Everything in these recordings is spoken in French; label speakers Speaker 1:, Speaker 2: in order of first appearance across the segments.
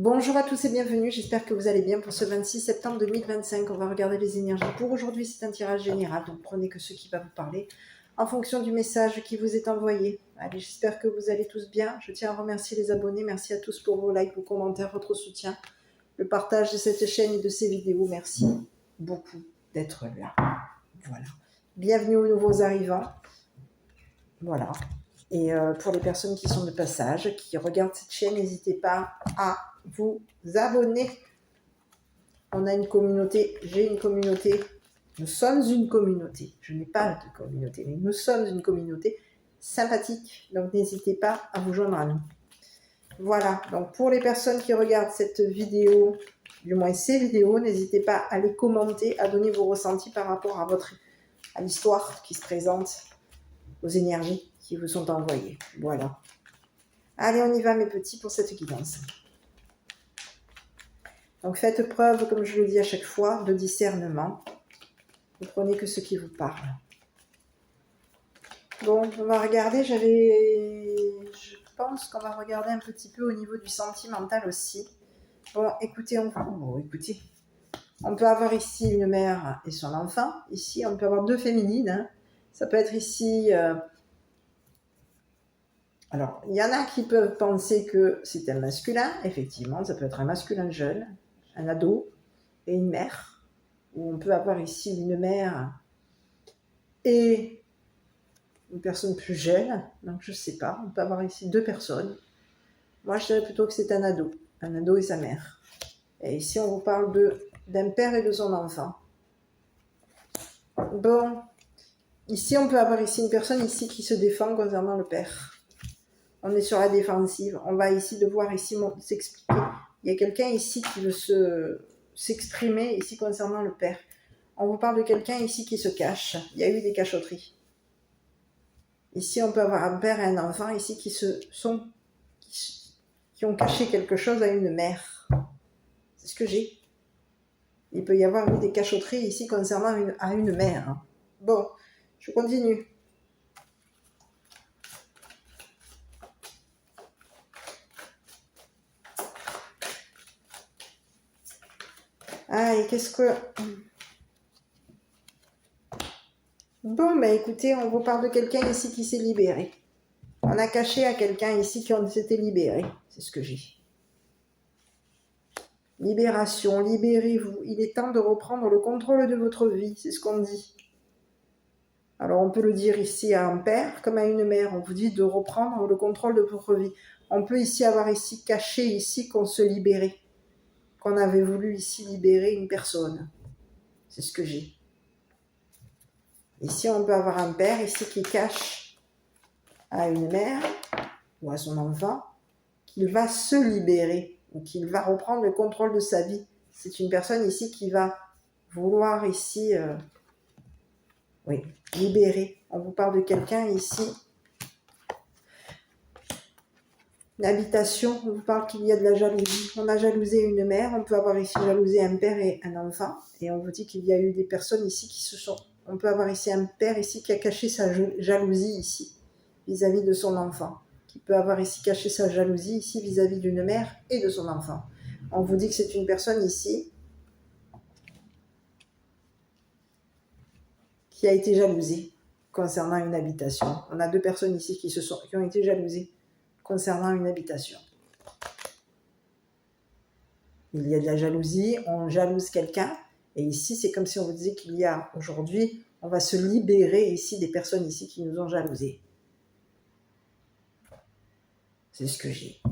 Speaker 1: Bonjour à tous et bienvenue, j'espère que vous allez bien pour ce 26 septembre 2025. On va regarder les énergies. Pour aujourd'hui, c'est un tirage général, donc prenez que ce qui va vous parler en fonction du message qui vous est envoyé. Allez, j'espère que vous allez tous bien. Je tiens à remercier les abonnés, merci à tous pour vos likes, vos commentaires, votre soutien, le partage de cette chaîne et de ces vidéos. Merci beaucoup d'être là. Voilà. Bienvenue aux nouveaux arrivants. Voilà. Et pour les personnes qui sont de passage, qui regardent cette chaîne, n'hésitez pas à vous abonner. On a une communauté, j'ai une communauté, nous sommes une communauté. Je n'ai pas de communauté, mais nous sommes une communauté sympathique. Donc n'hésitez pas à vous joindre à nous. Voilà, donc pour les personnes qui regardent cette vidéo, du moins ces vidéos, n'hésitez pas à les commenter, à donner vos ressentis par rapport à l'histoire qui se présente, aux énergies qui vous sont envoyées. Voilà. Allez, on y va mes petits pour cette guidance. Donc faites preuve, comme je le dis à chaque fois, de discernement. Vous prenez que ce qui vous parle. Bon, on va regarder, je pense qu'on va regarder un petit peu au niveau du sentimental aussi. Bon, écoutez, on peut avoir ici une mère et son enfant. Ici, on peut avoir deux féminines. Hein. Ça peut être ici... Alors, il y en a qui peuvent penser que c'est un masculin. Effectivement, ça peut être un masculin jeune, un ado et une mère. Ou on peut avoir ici une mère et une personne plus jeune. Donc, je ne sais pas. On peut avoir ici deux personnes. Moi, je dirais plutôt que c'est un ado et sa mère. Et ici, on vous parle d'un père et de son enfant. Bon, ici, on peut avoir ici une personne ici qui se défend concernant le père. On est sur la défensive. On va ici devoir s'expliquer. Il y a quelqu'un ici qui veut s'exprimer ici concernant le père. On vous parle de quelqu'un ici qui se cache. Il y a eu des cachotteries. Ici, on peut avoir un père et un enfant ici qui ont caché quelque chose à une mère. C'est ce que j'ai. Il peut y avoir eu des cachotteries ici concernant une mère. Bon, je continue. Ah, et qu'est-ce que... Bon, ben écoutez, on vous parle de quelqu'un ici qui s'est libéré. On a caché à quelqu'un ici qui s'était libéré. C'est ce que j'ai. Libération, libérez-vous. Il est temps de reprendre le contrôle de votre vie. C'est ce qu'on dit. Alors, on peut le dire ici à un père comme à une mère. On vous dit de reprendre le contrôle de votre vie. On peut ici avoir ici caché ici qu'on se libérait. Qu'on avait voulu ici libérer une personne. C'est ce que j'ai. Ici, on peut avoir un père ici qui cache à une mère ou à son enfant qu'il va se libérer ou qu'il va reprendre le contrôle de sa vie. C'est une personne ici qui va vouloir ici, libérer. On vous parle de quelqu'un ici, une habitation, on vous parle qu'il y a de la jalousie. On a jalousé une mère, on peut avoir ici jalousé un père et un enfant, et on vous dit qu'il y a eu des personnes ici qui se sont... On peut avoir ici un père ici qui a caché sa jalousie ici, vis-à-vis de son enfant, qui peut avoir ici caché sa jalousie ici vis-à-vis d'une mère et de son enfant. On vous dit que c'est une personne ici qui a été jalousée concernant une habitation. On a deux personnes ici qui ont été jalousées concernant une habitation. Il y a de la jalousie, on jalouse quelqu'un, et ici c'est comme si on vous disait qu'il y a aujourd'hui, on va se libérer ici des personnes ici qui nous ont jalousés. C'est ce que j'ai.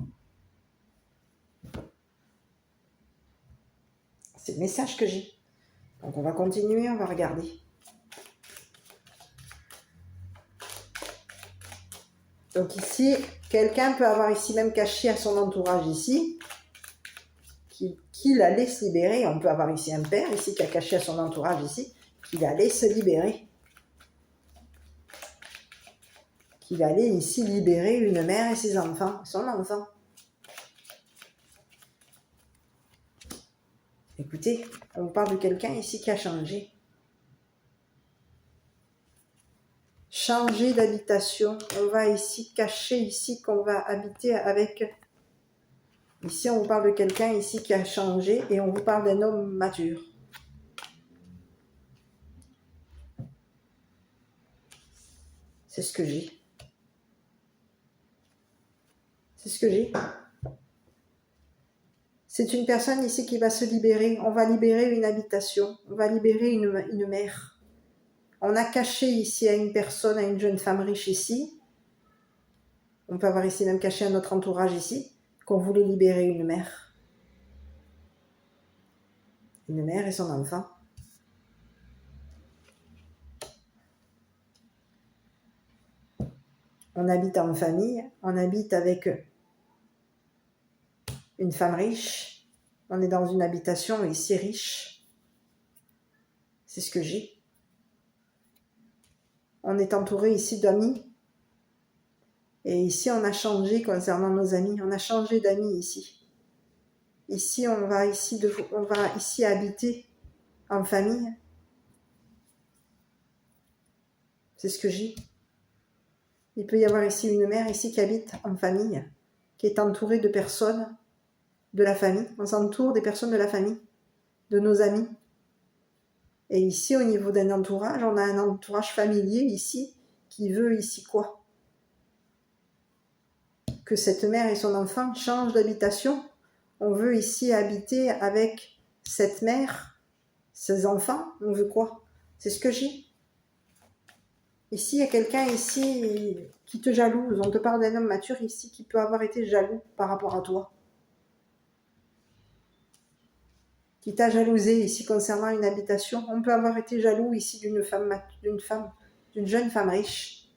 Speaker 1: C'est le message que j'ai. Donc on va continuer, on va regarder. Donc ici, quelqu'un peut avoir ici même caché à son entourage ici, qu'il allait se libérer. On peut avoir ici un père ici qui a caché à son entourage ici, qu'il allait se libérer. Qu'il allait ici libérer une mère et ses enfants, son enfant. Écoutez, on parle de quelqu'un ici qui a changé. Changer d'habitation. On va ici cacher ici qu'on va habiter avec Ici, on vous parle de quelqu'un ici qui a changé et on vous parle d'un homme mature. C'est ce que j'ai. C'est ce que j'ai. C'est une personne ici qui va se libérer. On va libérer une habitation. On va libérer une mère. On a caché ici à une personne, à une jeune femme riche ici. On peut avoir ici même caché à notre entourage ici, qu'on voulait libérer une mère. Une mère et son enfant. On habite en famille, on habite avec une femme riche. On est dans une habitation ici riche. C'est ce que j'ai. On est entouré ici d'amis. Et ici, on a changé concernant nos amis. On a changé d'amis ici. Ici, on va ici habiter en famille. C'est ce que j'ai. Il peut y avoir ici une mère ici qui habite en famille, qui est entourée de personnes de la famille. On s'entoure des personnes de la famille, de nos amis. Et ici, au niveau d'un entourage, on a un entourage familier ici, qui veut ici quoi? Que cette mère et son enfant changent d'habitation. On veut ici habiter avec cette mère, ses enfants. On veut quoi? C'est ce que j'ai. Ici, il y a quelqu'un ici qui te jalouse. On te parle d'un homme mature ici qui peut avoir été jaloux par rapport à toi. Qui t'a jalousé ici concernant une habitation. On peut avoir été jaloux ici d'une jeune femme riche.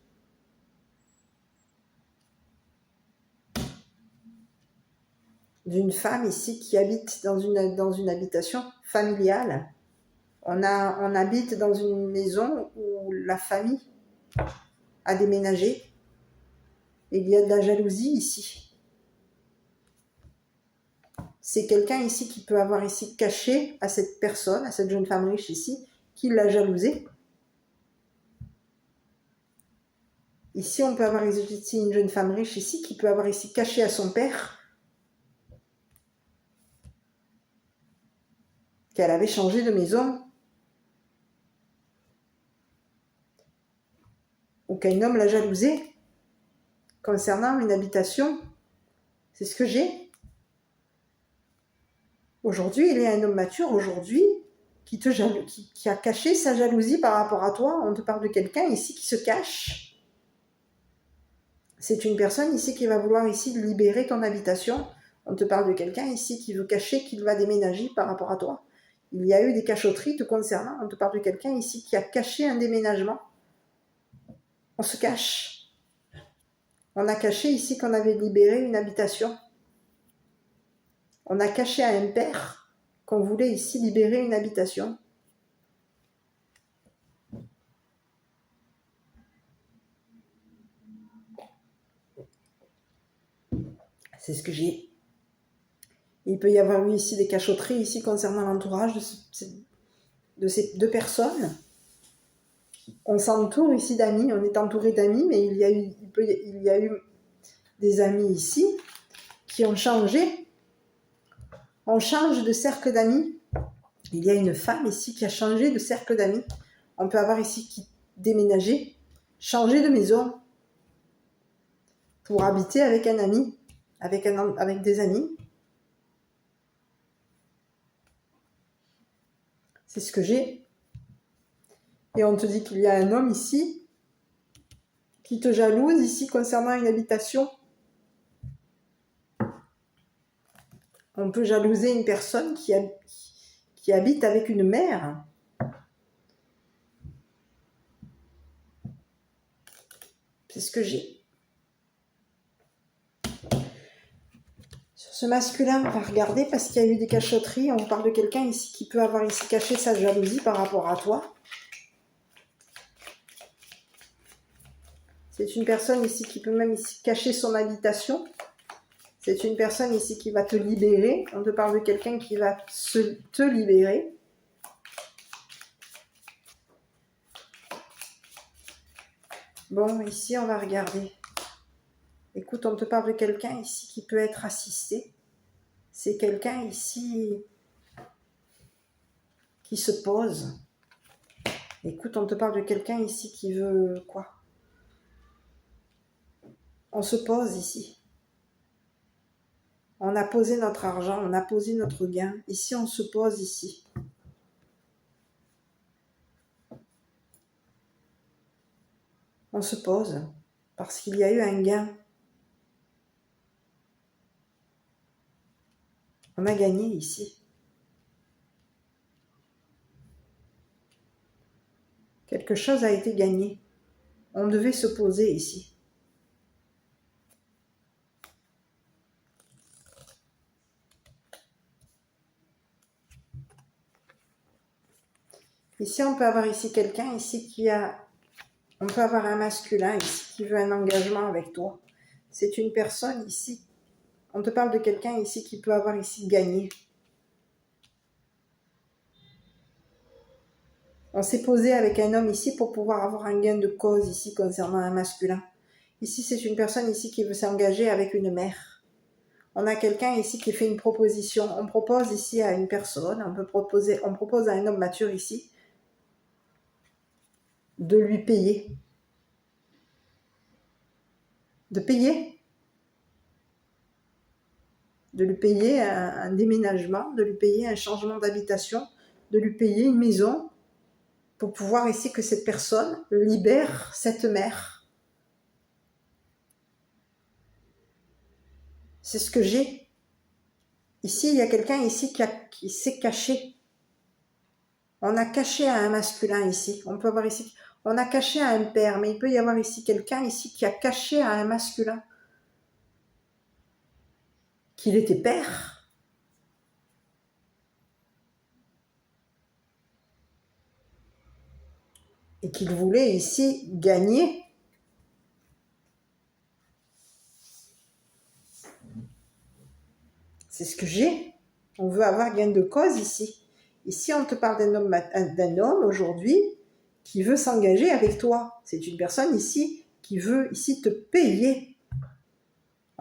Speaker 1: D'une femme ici qui habite dans une habitation familiale. On habite dans une maison où la famille a déménagé. Il y a de la jalousie ici. C'est quelqu'un ici qui peut avoir ici caché à cette personne, à cette jeune femme riche ici, qui l'a jalousée. Ici, on peut avoir ici une jeune femme riche ici qui peut avoir ici caché à son père qu'elle avait changé de maison. Ou qu'un homme l'a jalousée concernant une habitation. C'est ce que j'ai. Aujourd'hui, il est un homme mature, aujourd'hui, qui a caché sa jalousie par rapport à toi. On te parle de quelqu'un ici qui se cache. C'est une personne ici qui va vouloir ici libérer ton habitation. On te parle de quelqu'un ici qui veut cacher qu'il va déménager par rapport à toi. Il y a eu des cachotteries te concernant. On te parle de quelqu'un ici qui a caché un déménagement. On se cache. On a caché ici qu'on avait libéré une habitation. On a caché à un père qu'on voulait ici libérer une habitation. C'est ce que j'ai. Il peut y avoir eu ici des cachotteries ici concernant l'entourage de ces deux personnes. On s'entoure ici d'amis, on est entouré d'amis, mais il y a eu des amis ici qui ont changé. On change de cercle d'amis. Il y a une femme ici qui a changé de cercle d'amis. On peut avoir ici qui déménager, changer de maison pour habiter avec un ami, avec des amis. C'est ce que j'ai. Et on te dit qu'il y a un homme ici qui te jalouse ici concernant une habitation. On peut jalouser une personne qui habite avec une mère. C'est ce que j'ai. Sur ce masculin, on va regarder parce qu'il y a eu des cachotteries. On vous parle de quelqu'un ici qui peut avoir ici caché sa jalousie par rapport à toi. C'est une personne ici qui peut même ici cacher son habitation. C'est une personne ici qui va te libérer. On te parle de quelqu'un qui va te libérer. Bon, ici, on va regarder. Écoute, on te parle de quelqu'un ici qui peut être assisté. C'est quelqu'un ici qui se pose. Écoute, on te parle de quelqu'un ici qui veut quoi? On se pose ici. On a posé notre argent, on a posé notre gain. Ici, on se pose ici. On se pose parce qu'il y a eu un gain. On a gagné ici. Quelque chose a été gagné. On devait se poser ici. Ici, on peut avoir ici quelqu'un ici qui a... On peut avoir un masculin ici qui veut un engagement avec toi. C'est une personne ici. On te parle de quelqu'un ici qui peut avoir ici gagné. On s'est posé avec un homme ici pour pouvoir avoir un gain de cause ici concernant un masculin. Ici, c'est une personne ici qui veut s'engager avec une mère. On a quelqu'un ici qui fait une proposition. On propose ici à une personne, on propose à un homme mature ici de lui payer. De payer. De lui payer un déménagement, de lui payer un changement d'habitation, de lui payer une maison pour pouvoir ici que cette personne libère cette mère. C'est ce que j'ai. Ici, il y a quelqu'un ici qui s'est caché. On a caché à un masculin ici. On peut avoir ici, on a caché à un père, mais il peut y avoir ici quelqu'un ici qui a caché à un masculin qu'il était père. Et qu'il voulait ici gagner. C'est ce que j'ai. On veut avoir gain de cause ici. Ici, on te parle d'un homme aujourd'hui qui veut s'engager avec toi. C'est une personne ici qui veut ici te payer.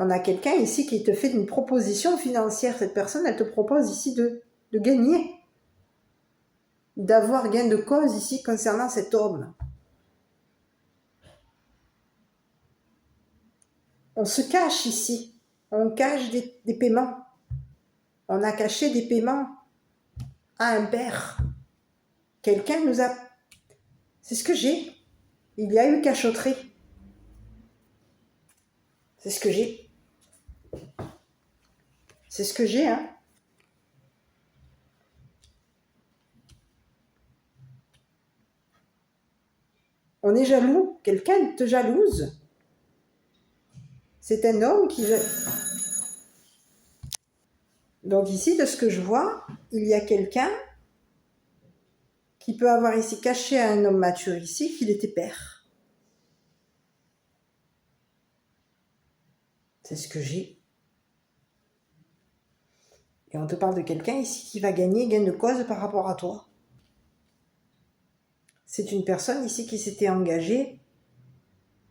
Speaker 1: On a quelqu'un ici qui te fait une proposition financière. Cette personne, elle te propose ici de gagner. D'avoir gain de cause ici concernant cet homme. On se cache ici. On cache des paiements. On a caché des paiements à un père. Quelqu'un nous a... C'est ce que j'ai. Il y a eu cachotterie. C'est ce que j'ai. C'est ce que j'ai, hein. On est jaloux. Quelqu'un te jalouse. C'est un homme qui... Donc ici, de ce que je vois, il y a quelqu'un qui peut avoir ici caché à un homme mature ici qu'il était père. C'est ce que j'ai. Et on te parle de quelqu'un ici qui va gagner gain de cause par rapport à toi. C'est une personne ici qui s'était engagée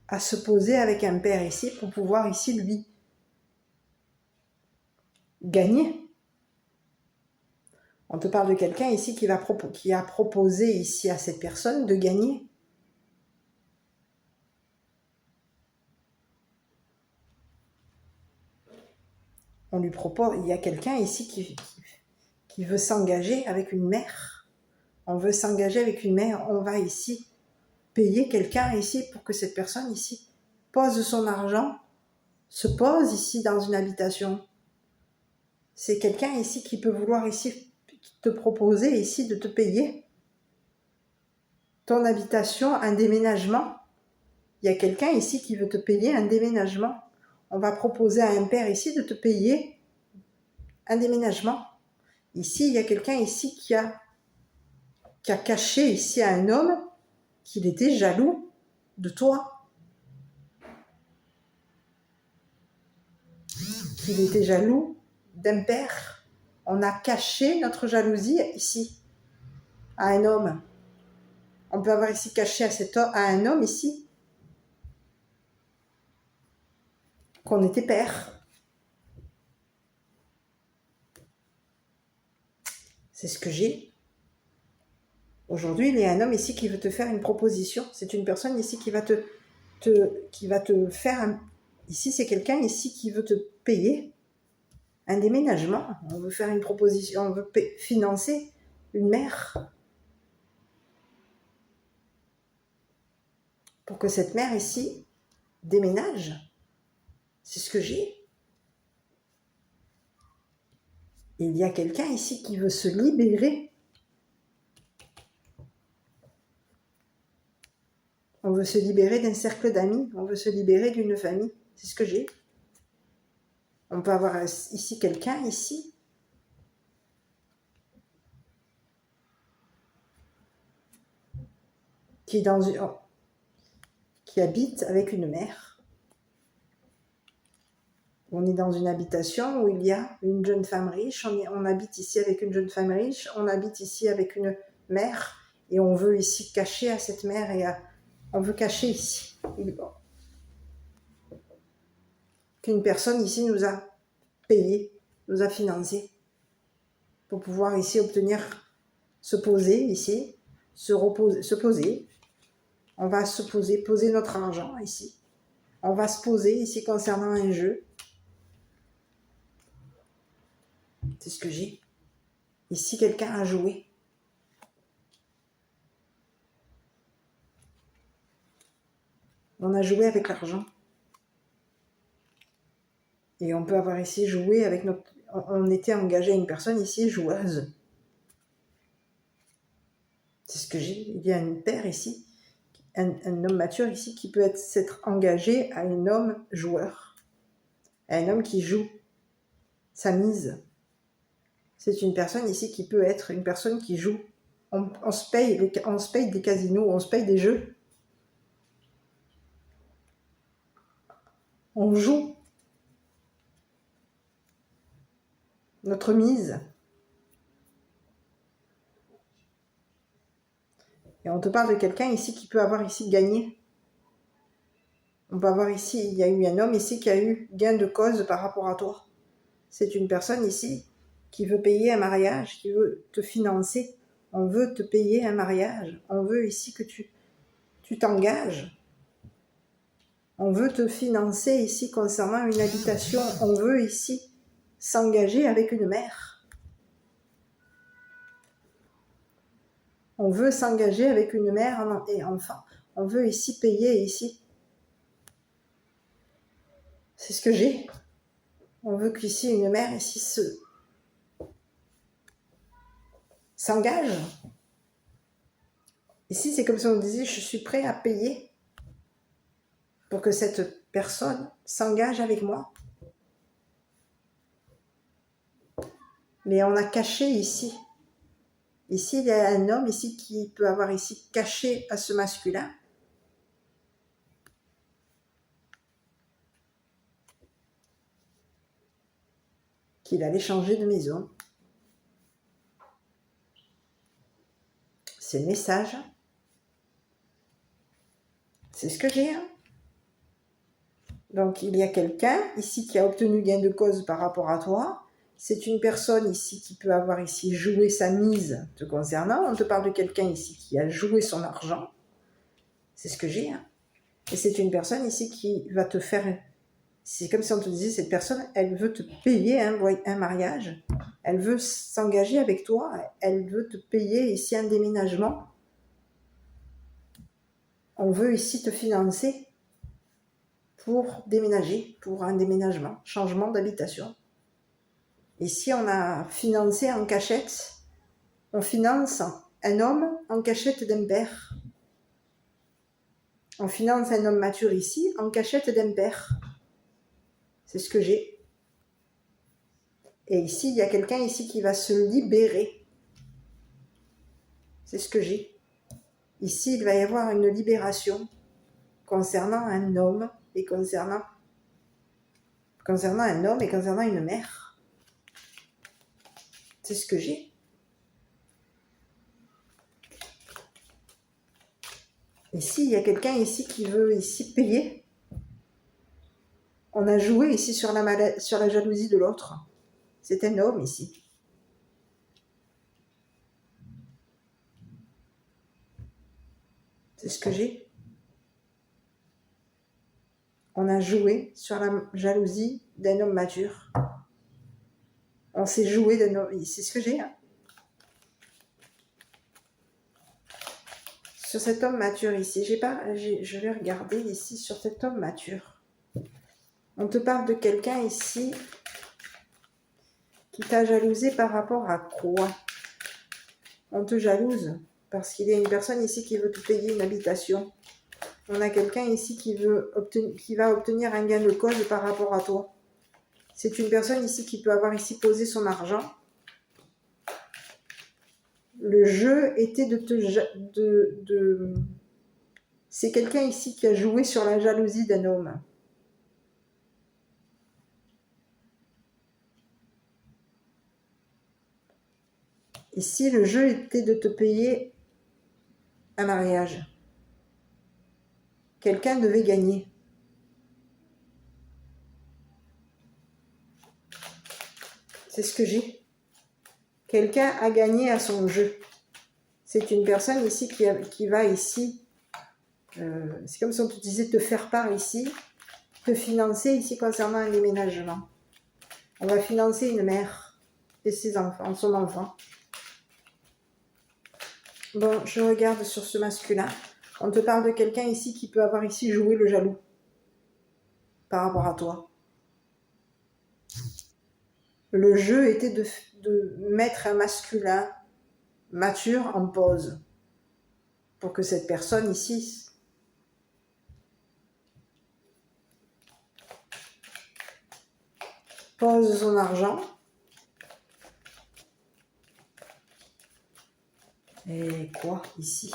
Speaker 1: à se poser avec un père ici pour pouvoir ici lui gagner. On te parle de quelqu'un ici qui a proposé ici à cette personne de gagner. On lui propose, il y a quelqu'un ici qui veut s'engager avec une mère. On veut s'engager avec une mère, on va ici payer quelqu'un ici pour que cette personne ici pose son argent, se pose ici dans une habitation. C'est quelqu'un ici qui peut vouloir ici te proposer ici de te payer ton habitation, un déménagement. Il y a quelqu'un ici qui veut te payer un déménagement. On va proposer à un père ici de te payer un déménagement. Ici, il y a quelqu'un ici qui a caché ici à un homme qu'il était jaloux de toi. Qu'il était jaloux d'un père. On a caché notre jalousie ici à un homme. On peut avoir ici caché à un homme ici qu'on était père. C'est ce que j'ai. Aujourd'hui, il y a un homme ici qui veut te faire une proposition. C'est une personne ici qui va te faire... Ici, c'est quelqu'un ici qui veut te payer un déménagement. On veut faire une proposition, on veut financer une mère. Pour que cette mère ici déménage. C'est ce que j'ai. Il y a quelqu'un ici qui veut se libérer. On veut se libérer d'un cercle d'amis. On veut se libérer d'une famille. C'est ce que j'ai. On peut avoir ici quelqu'un, ici, qui habite avec une mère. On est dans une habitation où il y a une jeune femme riche. On habite ici avec une jeune femme riche. On habite ici avec une mère. Et on veut ici cacher à cette mère on veut cacher ici qu'une personne ici nous a payé, nous a financé pour pouvoir ici se poser ici, se poser. On va se poser notre argent ici. On va se poser ici concernant un jeu. C'est ce que j'ai. Ici, quelqu'un a joué. On a joué avec l'argent. Et on peut avoir ici joué avec notre... On était engagé à une personne ici, joueuse. C'est ce que j'ai. Il y a une paire ici, un homme mature ici qui peut s'être engagé à un homme joueur. À un homme qui joue sa mise. C'est une personne ici qui peut être une personne qui joue. On se paye des casinos, on se paye des jeux. On joue notre mise. Et on te parle de quelqu'un ici qui peut avoir ici gagné. On peut avoir ici, il y a eu un homme ici qui a eu gain de cause par rapport à toi. C'est une personne ici qui veut payer un mariage, qui veut te financer. On veut te payer un mariage. On veut ici que tu t'engages. On veut te financer ici concernant une habitation. On veut ici s'engager avec une mère. On veut s'engager avec une mère et enfant. On veut ici payer ici. C'est ce que j'ai. On veut qu'ici une mère ici s'engage. Ici, c'est comme si on disait, je suis prêt à payer pour que cette personne s'engage avec moi. Mais on a caché ici. Ici, il y a un homme ici qui peut avoir ici caché à ce masculin. Qu'il allait changer de maison. C'est le message. C'est ce que j'ai. Donc, il y a quelqu'un ici qui a obtenu gain de cause par rapport à toi. C'est une personne ici qui peut avoir ici joué sa mise te concernant. On te parle de quelqu'un ici qui a joué son argent. C'est ce que j'ai. Et c'est une personne ici qui va te faire... C'est comme si on te disait, cette personne, elle veut te payer un mariage. Elle veut s'engager avec toi. Elle veut te payer ici un déménagement. On veut ici te financer pour déménager, pour un déménagement, changement d'habitation. Ici, on a financé en cachette. On finance un homme en cachette d'un père. On finance un homme mature ici en cachette d'un père. C'est ce que j'ai. Et ici, il y a quelqu'un ici qui va se libérer. C'est ce que j'ai. Ici, il va y avoir une libération concernant un homme et concernant un homme et concernant une mère. C'est ce que j'ai. Ici, il y a quelqu'un ici qui veut ici payer. On a joué ici sur la jalousie de l'autre. C'est un homme ici. C'est ce que j'ai. On a joué sur la jalousie d'un homme mature. On s'est joué d'un homme... C'est ce que j'ai. Hein. Sur cet homme mature ici, je vais regarder ici sur cet homme mature. On te parle de quelqu'un ici qui t'a jalousé par rapport à quoi? On te jalouse parce qu'il y a une personne ici qui veut te payer une habitation. On a quelqu'un ici qui va obtenir un gain de cause par rapport à toi. C'est une personne ici qui peut avoir ici posé son argent. Le jeu était c'est quelqu'un ici qui a joué sur la jalousie d'un homme. Ici, le jeu était de te payer un mariage. Quelqu'un devait gagner. C'est ce que j'ai. Quelqu'un a gagné à son jeu. C'est une personne ici qui va ici, c'est comme si on te disait te faire part ici, te financer ici concernant un déménagement. On va financer une mère et ses enfants, son enfant. Bon, je regarde sur ce masculin. On te parle de quelqu'un ici qui peut avoir ici joué le jaloux par rapport à toi. Le jeu était de mettre un masculin mature en pause pour que cette personne ici pose son argent et quoi ici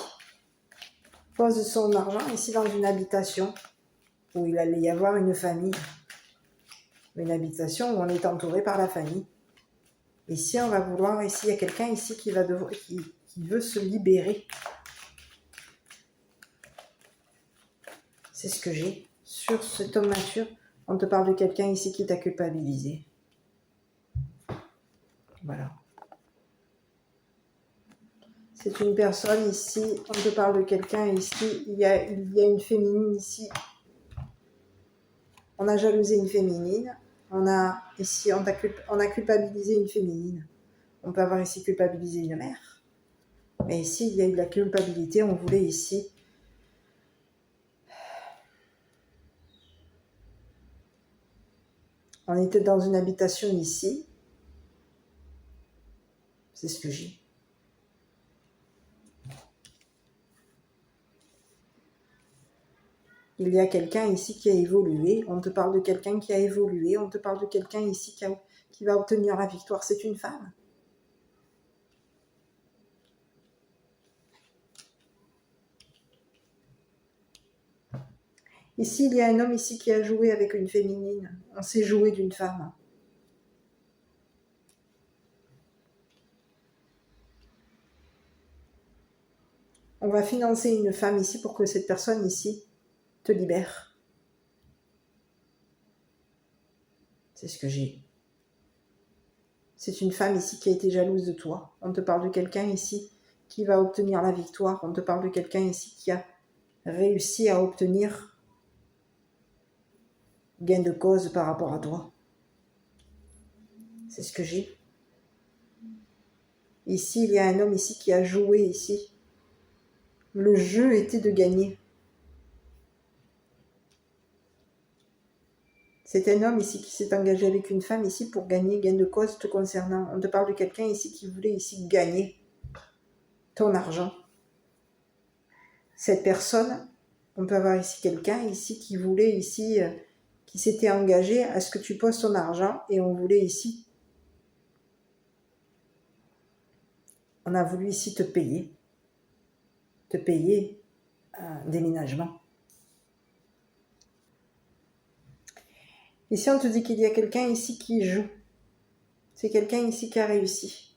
Speaker 1: pose son argent ici dans une habitation où il allait y avoir une famille, une habitation où on est entouré par la famille. Ici on va vouloir, ici il y a quelqu'un ici qui veut se libérer. C'est ce que j'ai sur cet homme mature. On te parle de quelqu'un ici qui t'a culpabilisé. Voilà. C'est une personne ici, on te parle de quelqu'un ici, il y a une féminine ici. On a jalousé une féminine. On a culpabilisé une féminine. On peut avoir ici culpabilisé une mère. Mais ici, il y a eu de la culpabilité. On voulait ici... On était dans une habitation ici. C'est ce que j'ai. Il y a quelqu'un ici qui a évolué. On te parle de quelqu'un qui a évolué. On te parle de quelqu'un ici qui va obtenir la victoire. C'est une femme. Ici, il y a un homme ici qui a joué avec une féminine. On s'est joué d'une femme. On va financer une femme ici pour que cette personne ici te libère. C'est ce que j'ai. C'est une femme ici qui a été jalouse de toi. On te parle de quelqu'un ici qui va obtenir la victoire. On te parle de quelqu'un ici qui a réussi à obtenir gain de cause par rapport à toi. C'est ce que j'ai. Ici, il y a un homme ici qui a joué ici. Le jeu était de gagner. C'est un homme ici qui s'est engagé avec une femme ici pour gagner gain de cause te concernant. On te parle de quelqu'un ici qui voulait ici gagner ton argent. Cette personne, on peut avoir ici quelqu'un ici qui voulait ici, qui s'était engagé à ce que tu poses ton argent et on voulait ici, on a voulu ici te payer un déménagement. Ici, on te dit qu'il y a quelqu'un ici qui joue. C'est quelqu'un ici qui a réussi.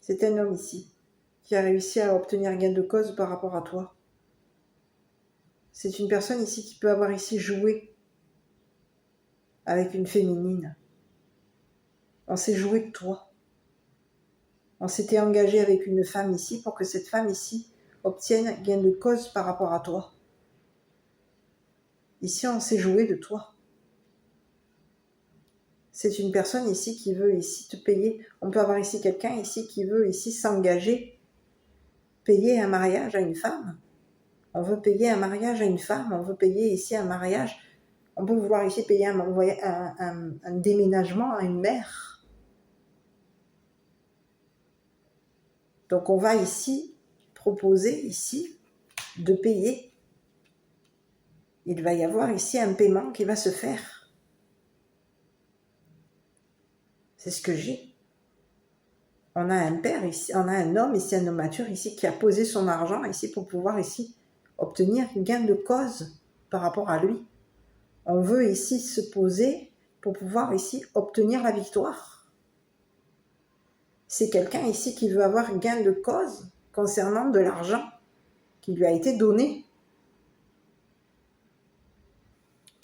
Speaker 1: C'est un homme ici qui a réussi à obtenir gain de cause par rapport à toi. C'est une personne ici qui peut avoir ici joué avec une féminine. On s'est joué de toi. On s'était engagé avec une femme ici pour que cette femme ici obtienne gain de cause par rapport à toi. Ici, on s'est joué de toi. C'est une personne ici qui veut ici te payer. On peut avoir ici quelqu'un ici qui veut ici s'engager, payer un mariage à une femme. On veut payer un mariage à une femme, on veut payer ici un mariage. On peut vouloir ici payer un déménagement à une mère. Donc on va ici proposer ici de payer. Il va y avoir ici un paiement qui va se faire. C'est ce que j'ai. On a un père ici, on a un homme ici, un homme mature ici qui a posé son argent ici pour pouvoir ici obtenir gain de cause par rapport à lui. On veut ici se poser pour pouvoir ici obtenir la victoire. C'est quelqu'un ici qui veut avoir gain de cause concernant de l'argent qui lui a été donné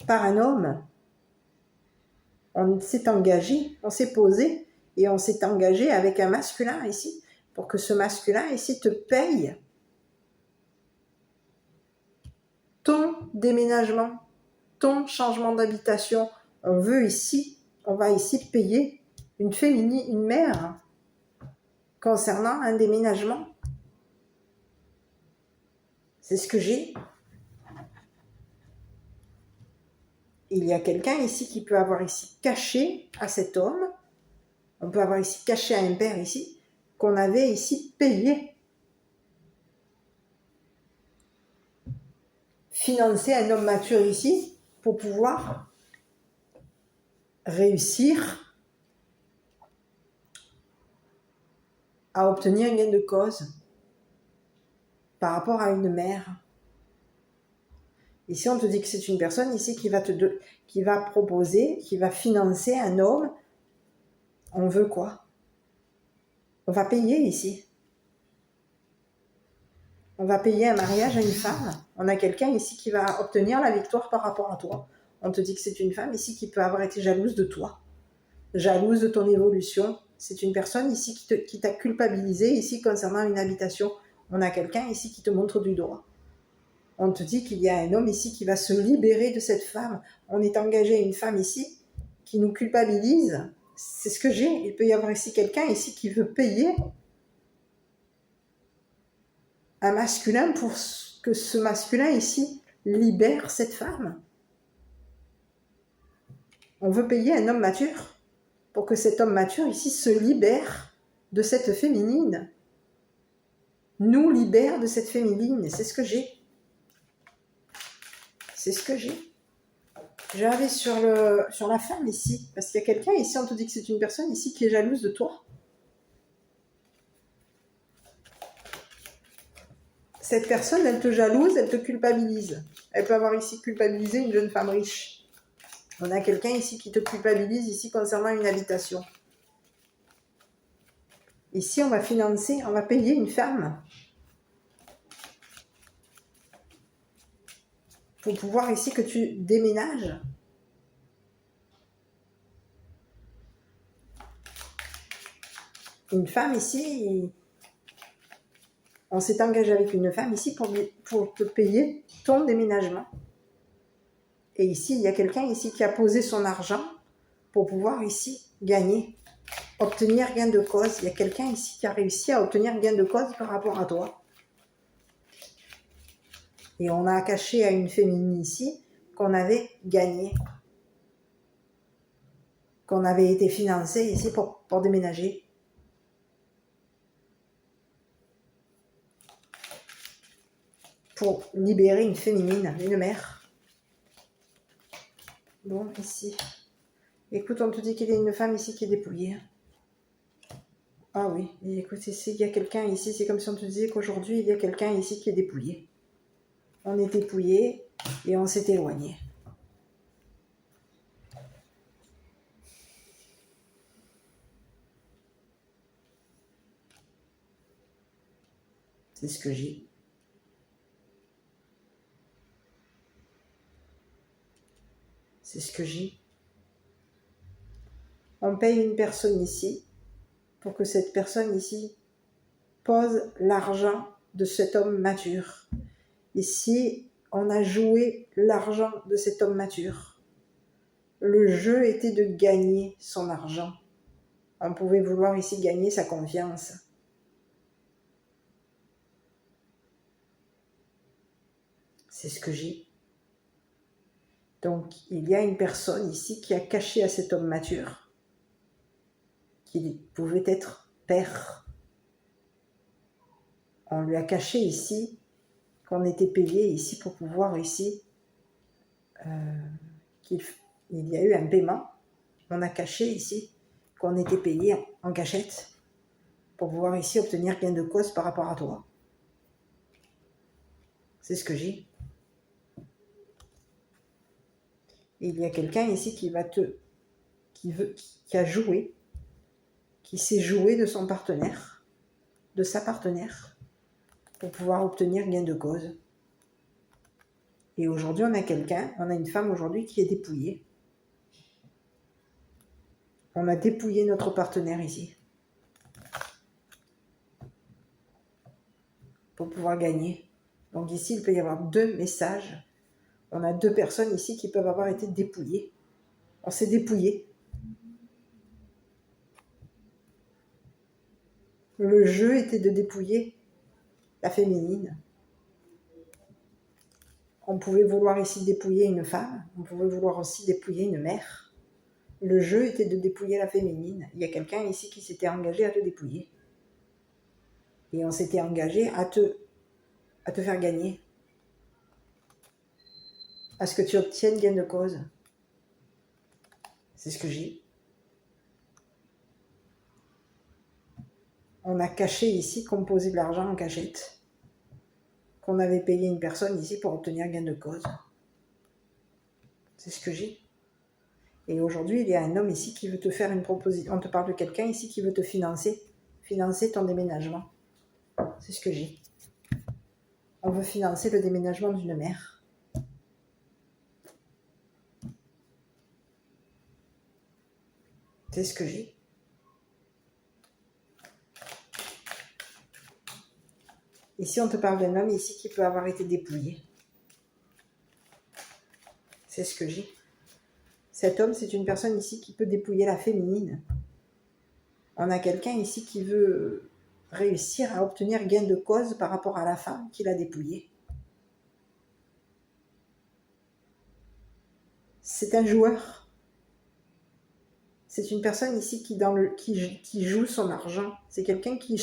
Speaker 1: par un homme. On s'est engagé, on s'est posé et on s'est engagé avec un masculin ici pour que ce masculin ici te paye ton déménagement, ton changement d'habitation. On veut ici, on va ici payer une mère concernant un déménagement. C'est ce que j'ai. Il y a quelqu'un ici qui peut avoir ici caché à cet homme, on peut avoir ici caché à un père ici, qu'on avait ici payé. Financer un homme mature ici pour pouvoir réussir à obtenir un gain de cause par rapport à une mère. Ici, on te dit que c'est une personne ici qui va proposer, qui va financer un homme. On veut quoi? On va payer ici. On va payer un mariage à une femme. On a quelqu'un ici qui va obtenir la victoire par rapport à toi. On te dit que c'est une femme ici qui peut avoir été jalouse de toi, jalouse de ton évolution. C'est une personne ici qui t'a culpabilisé ici concernant une habitation. On a quelqu'un ici qui te montre du doigt. On te dit qu'il y a un homme ici qui va se libérer de cette femme. On est engagé à une femme ici qui nous culpabilise. C'est ce que j'ai. Il peut y avoir ici quelqu'un ici qui veut payer un masculin pour que ce masculin ici libère cette femme. On veut payer un homme mature pour que cet homme mature ici se libère de cette féminine. Nous libère de cette féminine. C'est ce que j'ai. C'est ce que j'ai. J'avais sur la femme ici, parce qu'il y a quelqu'un ici, on te dit que c'est une personne ici qui est jalouse de toi. Cette personne, elle te jalouse, elle te culpabilise. Elle peut avoir ici culpabilisé une jeune femme riche. On a quelqu'un ici qui te culpabilise ici concernant une habitation. Ici, on va financer, on va payer une femme pour pouvoir ici que tu déménages. Une femme ici, on s'est engagé avec une femme ici pour te payer ton déménagement. Et ici, il y a quelqu'un ici qui a posé son argent pour pouvoir ici gagner, obtenir gain de cause. Il y a quelqu'un ici qui a réussi à obtenir gain de cause par rapport à toi. Et on a caché à une féminine ici qu'on avait gagné, qu'on avait été financé ici pour déménager. Pour libérer une féminine, une mère. Bon, ici. Écoute, on te dit qu'il y a une femme ici qui est dépouillée. Ah oui, et écoute, ici, il y a quelqu'un ici, c'est comme si on te disait qu'aujourd'hui, il y a quelqu'un ici qui est dépouillé. On est dépouillé et on s'est éloigné. C'est ce que j'ai. C'est ce que j'ai. On paye une personne ici pour que cette personne ici pose l'argent de cet homme mature. Ici, on a joué l'argent de cet homme mature. Le jeu était de gagner son argent. On pouvait vouloir ici gagner sa confiance. C'est ce que j'ai. Donc, il y a une personne ici qui a caché à cet homme mature qu'il pouvait être père. On lui a caché ici qu'on était payé ici pour pouvoir ici, qu'il y a eu un paiement. On a caché ici qu'on était payé en cachette pour pouvoir ici obtenir gain de cause par rapport à toi. C'est ce que j'ai. Il y a quelqu'un ici qui a joué, qui s'est joué de son partenaire, de sa partenaire, pour pouvoir obtenir gain de cause. Et aujourd'hui, on a une femme aujourd'hui qui est dépouillée. On a dépouillé notre partenaire ici. Pour pouvoir gagner. Donc ici, il peut y avoir 2 messages. On a 2 personnes ici qui peuvent avoir été dépouillées. On s'est dépouillé. Le jeu était de dépouiller la féminine. On pouvait vouloir ici dépouiller une femme. On pouvait vouloir aussi dépouiller une mère. Le jeu était de dépouiller la féminine. Il y a quelqu'un ici qui s'était engagé à te dépouiller. Et on s'était engagé à te faire gagner. À ce que tu obtiennes gain de cause. C'est ce que j'ai. On a caché ici qu'on posait de l'argent en cachette. Qu'on avait payé une personne ici pour obtenir gain de cause. C'est ce que j'ai. Et aujourd'hui, il y a un homme ici qui veut te faire une proposition. On te parle de quelqu'un ici qui veut te financer ton déménagement. C'est ce que j'ai. On veut financer le déménagement d'une mère. C'est ce que j'ai. Ici, on te parle d'un homme ici qui peut avoir été dépouillé. C'est ce que j'ai. Cet homme, c'est une personne ici qui peut dépouiller la féminine. On a quelqu'un ici qui veut réussir à obtenir gain de cause par rapport à la femme qu'il a dépouillée. C'est un joueur. C'est une personne ici qui joue son argent. C'est quelqu'un qui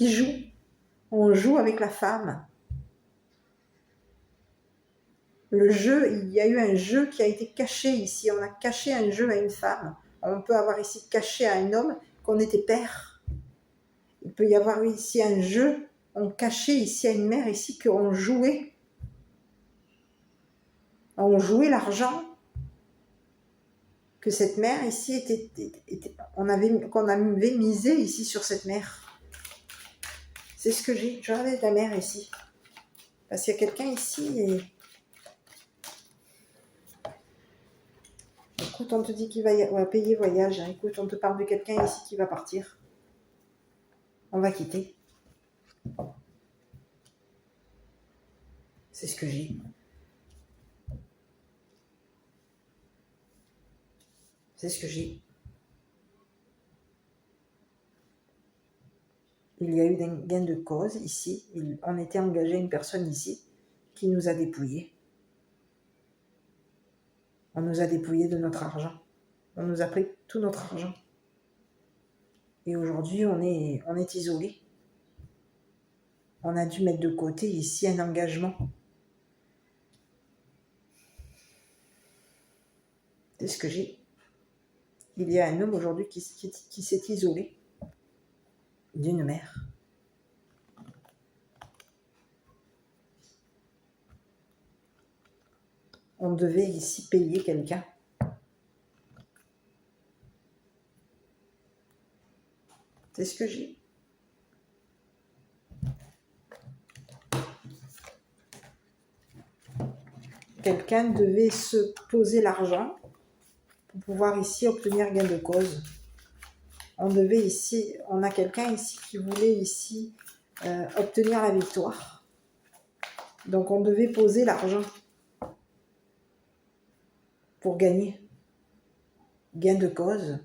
Speaker 1: joue. On joue avec la femme. Le jeu, il y a eu un jeu qui a été caché ici. On a caché un jeu à une femme. On peut avoir ici caché à un homme qu'on était père. Il peut y avoir ici un jeu. On cachait ici à une mère ici qu'on jouait. On jouait l'argent que cette mère ici qu'on avait misé ici sur cette mère. C'est ce que j'ai. Je regardais la mère ici. Parce qu'il y a quelqu'un ici et... Écoute, on te dit qu'il va payer voyage. Écoute, on te parle de quelqu'un ici qui va partir. On va quitter. C'est ce que j'ai. C'est ce que j'ai. Il y a eu un gain de cause ici. On était engagé à une personne ici qui nous a dépouillés. On nous a dépouillés de notre argent. On nous a pris tout notre argent. Et aujourd'hui, on est isolé. On a dû mettre de côté ici un engagement. C'est ce que j'ai. Il y a un homme aujourd'hui qui s'est isolé d'une mère. On devait ici payer quelqu'un. C'est ce que j'ai. Quelqu'un devait se poser l'argent pour pouvoir ici obtenir gain de cause. On a quelqu'un ici qui voulait ici obtenir la victoire. Donc on devait poser l'argent pour gagner. Gain de cause.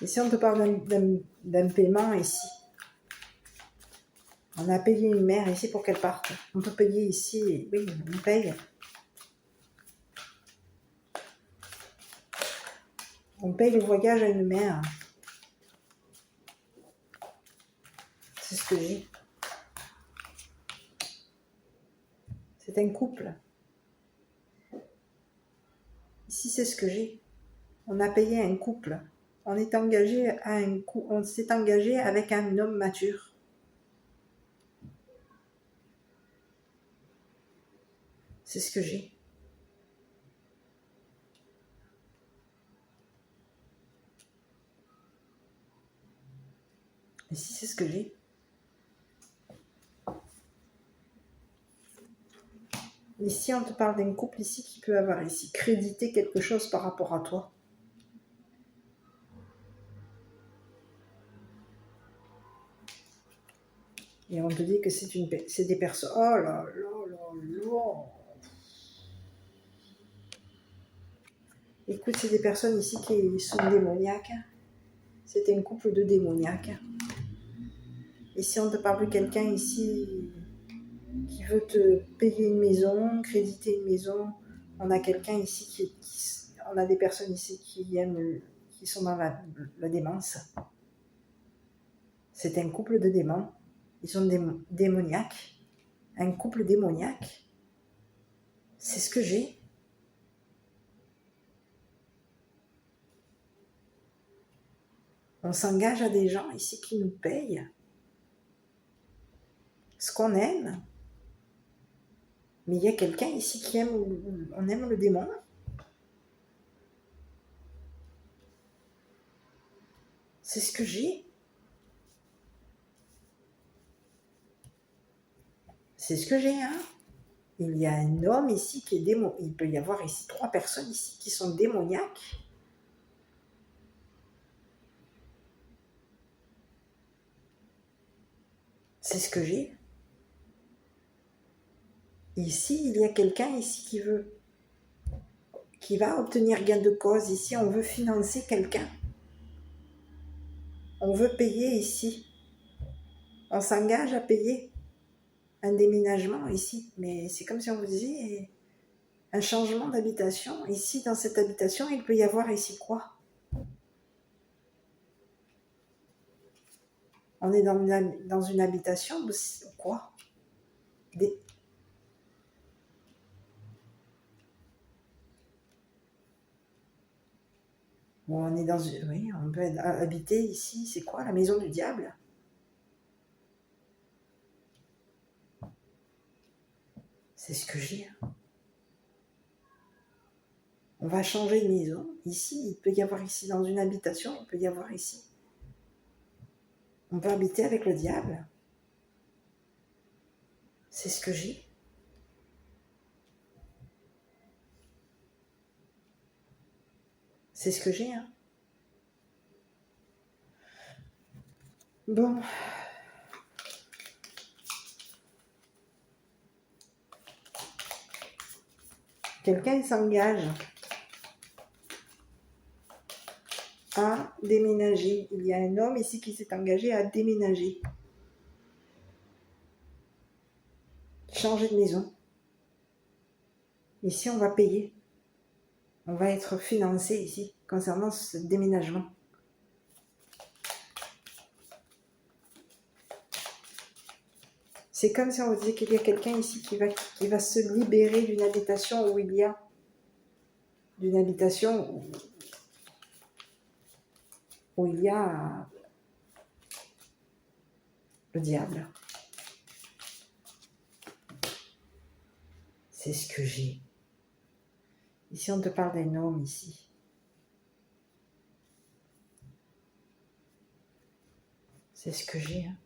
Speaker 1: Ici, on te parle d'un paiement ici. On a payé une mère ici pour qu'elle parte. On peut payer ici. Oui, on paye. On paye le voyage à une mère. C'est ce que j'ai. C'est un couple. Ici, c'est ce que j'ai. On a payé un couple. On est engagé à on s'est engagé avec un homme mature. C'est ce que j'ai. Ici, c'est ce que j'ai. Ici, on te parle d'un couple ici qui peut avoir ici crédité quelque chose par rapport à toi. Et on te dit que c'est des personnes. Oh là là là là. Écoute, c'est des personnes ici qui sont démoniaques. C'est un couple de démoniaques. Ici, on te parle de quelqu'un ici qui veut te payer une maison, créditer une maison. On a quelqu'un ici on a des personnes ici qui sont dans la démence. C'est un couple de démons. Ils sont démoniaques. Un couple démoniaque. C'est ce que j'ai. On s'engage à des gens ici qui nous payent ce qu'on aime. Mais il y a quelqu'un ici qui aime, on aime le démon. C'est ce que j'ai. C'est ce que j'ai, hein. Il y a un homme ici qui est démon. Il peut y avoir ici 3 personnes ici qui sont démoniaques. C'est ce que j'ai. Ici, il y a quelqu'un ici qui va obtenir gain de cause. Ici, on veut financer quelqu'un. On veut payer ici. On s'engage à payer un déménagement ici. Mais c'est comme si on vous disait un changement d'habitation. Ici, dans cette habitation, il peut y avoir ici quoi? On est dans une habitation, quoi? Bon, on est dans une... Oui, on peut habiter ici. C'est quoi, la maison du diable? C'est ce que j'ai. On va changer de maison. Ici, il peut y avoir ici, dans une habitation, il peut y avoir ici. On peut habiter avec le diable. C'est ce que j'ai. C'est ce que j'ai, hein. Bon. Quelqu'un s'engage à déménager. Il y a un homme ici qui s'est engagé à déménager. Changer de maison. Ici, on va payer. On va être financé ici, concernant ce déménagement. C'est comme si on disait qu'il y a quelqu'un ici qui va se libérer d'une habitation où il y a... D'une habitation où il y a le diable. C'est ce que j'ai. Ici, on te parle d'un homme ici. C'est ce que j'ai. Hein.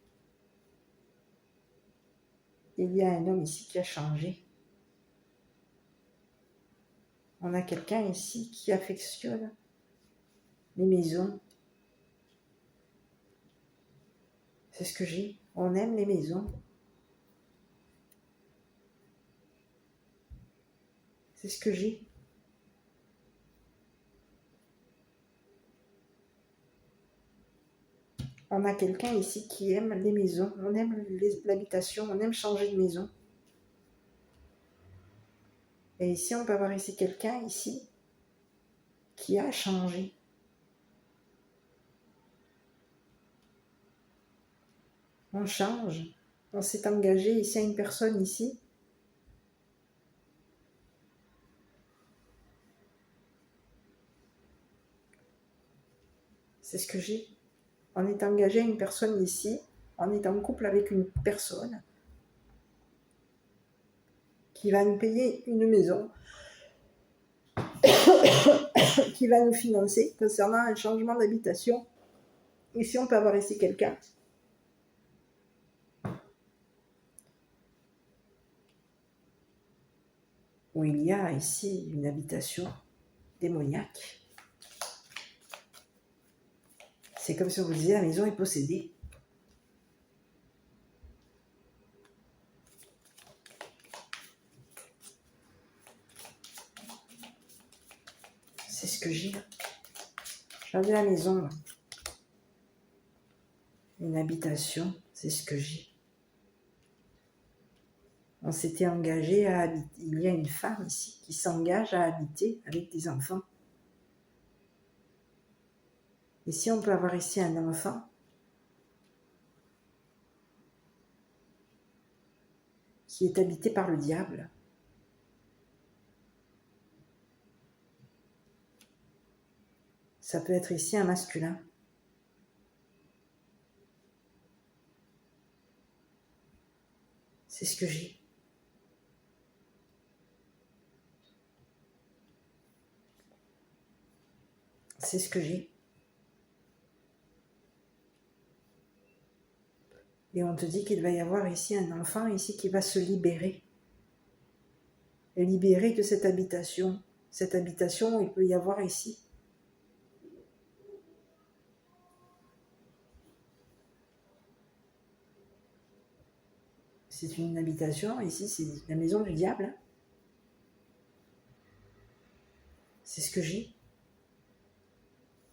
Speaker 1: Il y a un homme ici qui a changé. On a quelqu'un ici qui affectionne les maisons. C'est ce que j'ai. On aime les maisons. C'est ce que j'ai. On a quelqu'un ici qui aime les maisons. On aime l'habitation. On aime changer de maison. Et ici, on peut avoir ici quelqu'un ici qui a changé. On change. On s'est engagé ici à une personne ici. C'est ce que j'ai. On est engagé à une personne ici. On est en couple avec une personne qui va nous payer une maison, qui va nous financer concernant un changement d'habitation. Ici, on peut avoir ici quelqu'un où il y a ici une habitation démoniaque. C'est comme si on vous disait la maison est possédée. C'est ce que j'ai. J'avais la maison, là. Une habitation, c'est ce que j'ai. On s'était engagé à habiter. Il y a une femme ici qui s'engage à habiter avec des enfants. Ici, on peut avoir ici un enfant qui est habité par le diable. Ça peut être ici un masculin. C'est ce que j'ai. C'est ce que j'ai. Et on te dit qu'il va y avoir ici un enfant ici qui va se libérer. Et libérer de cette habitation. Cette habitation, il peut y avoir ici. C'est une habitation, ici c'est la maison du diable. C'est ce que j'ai.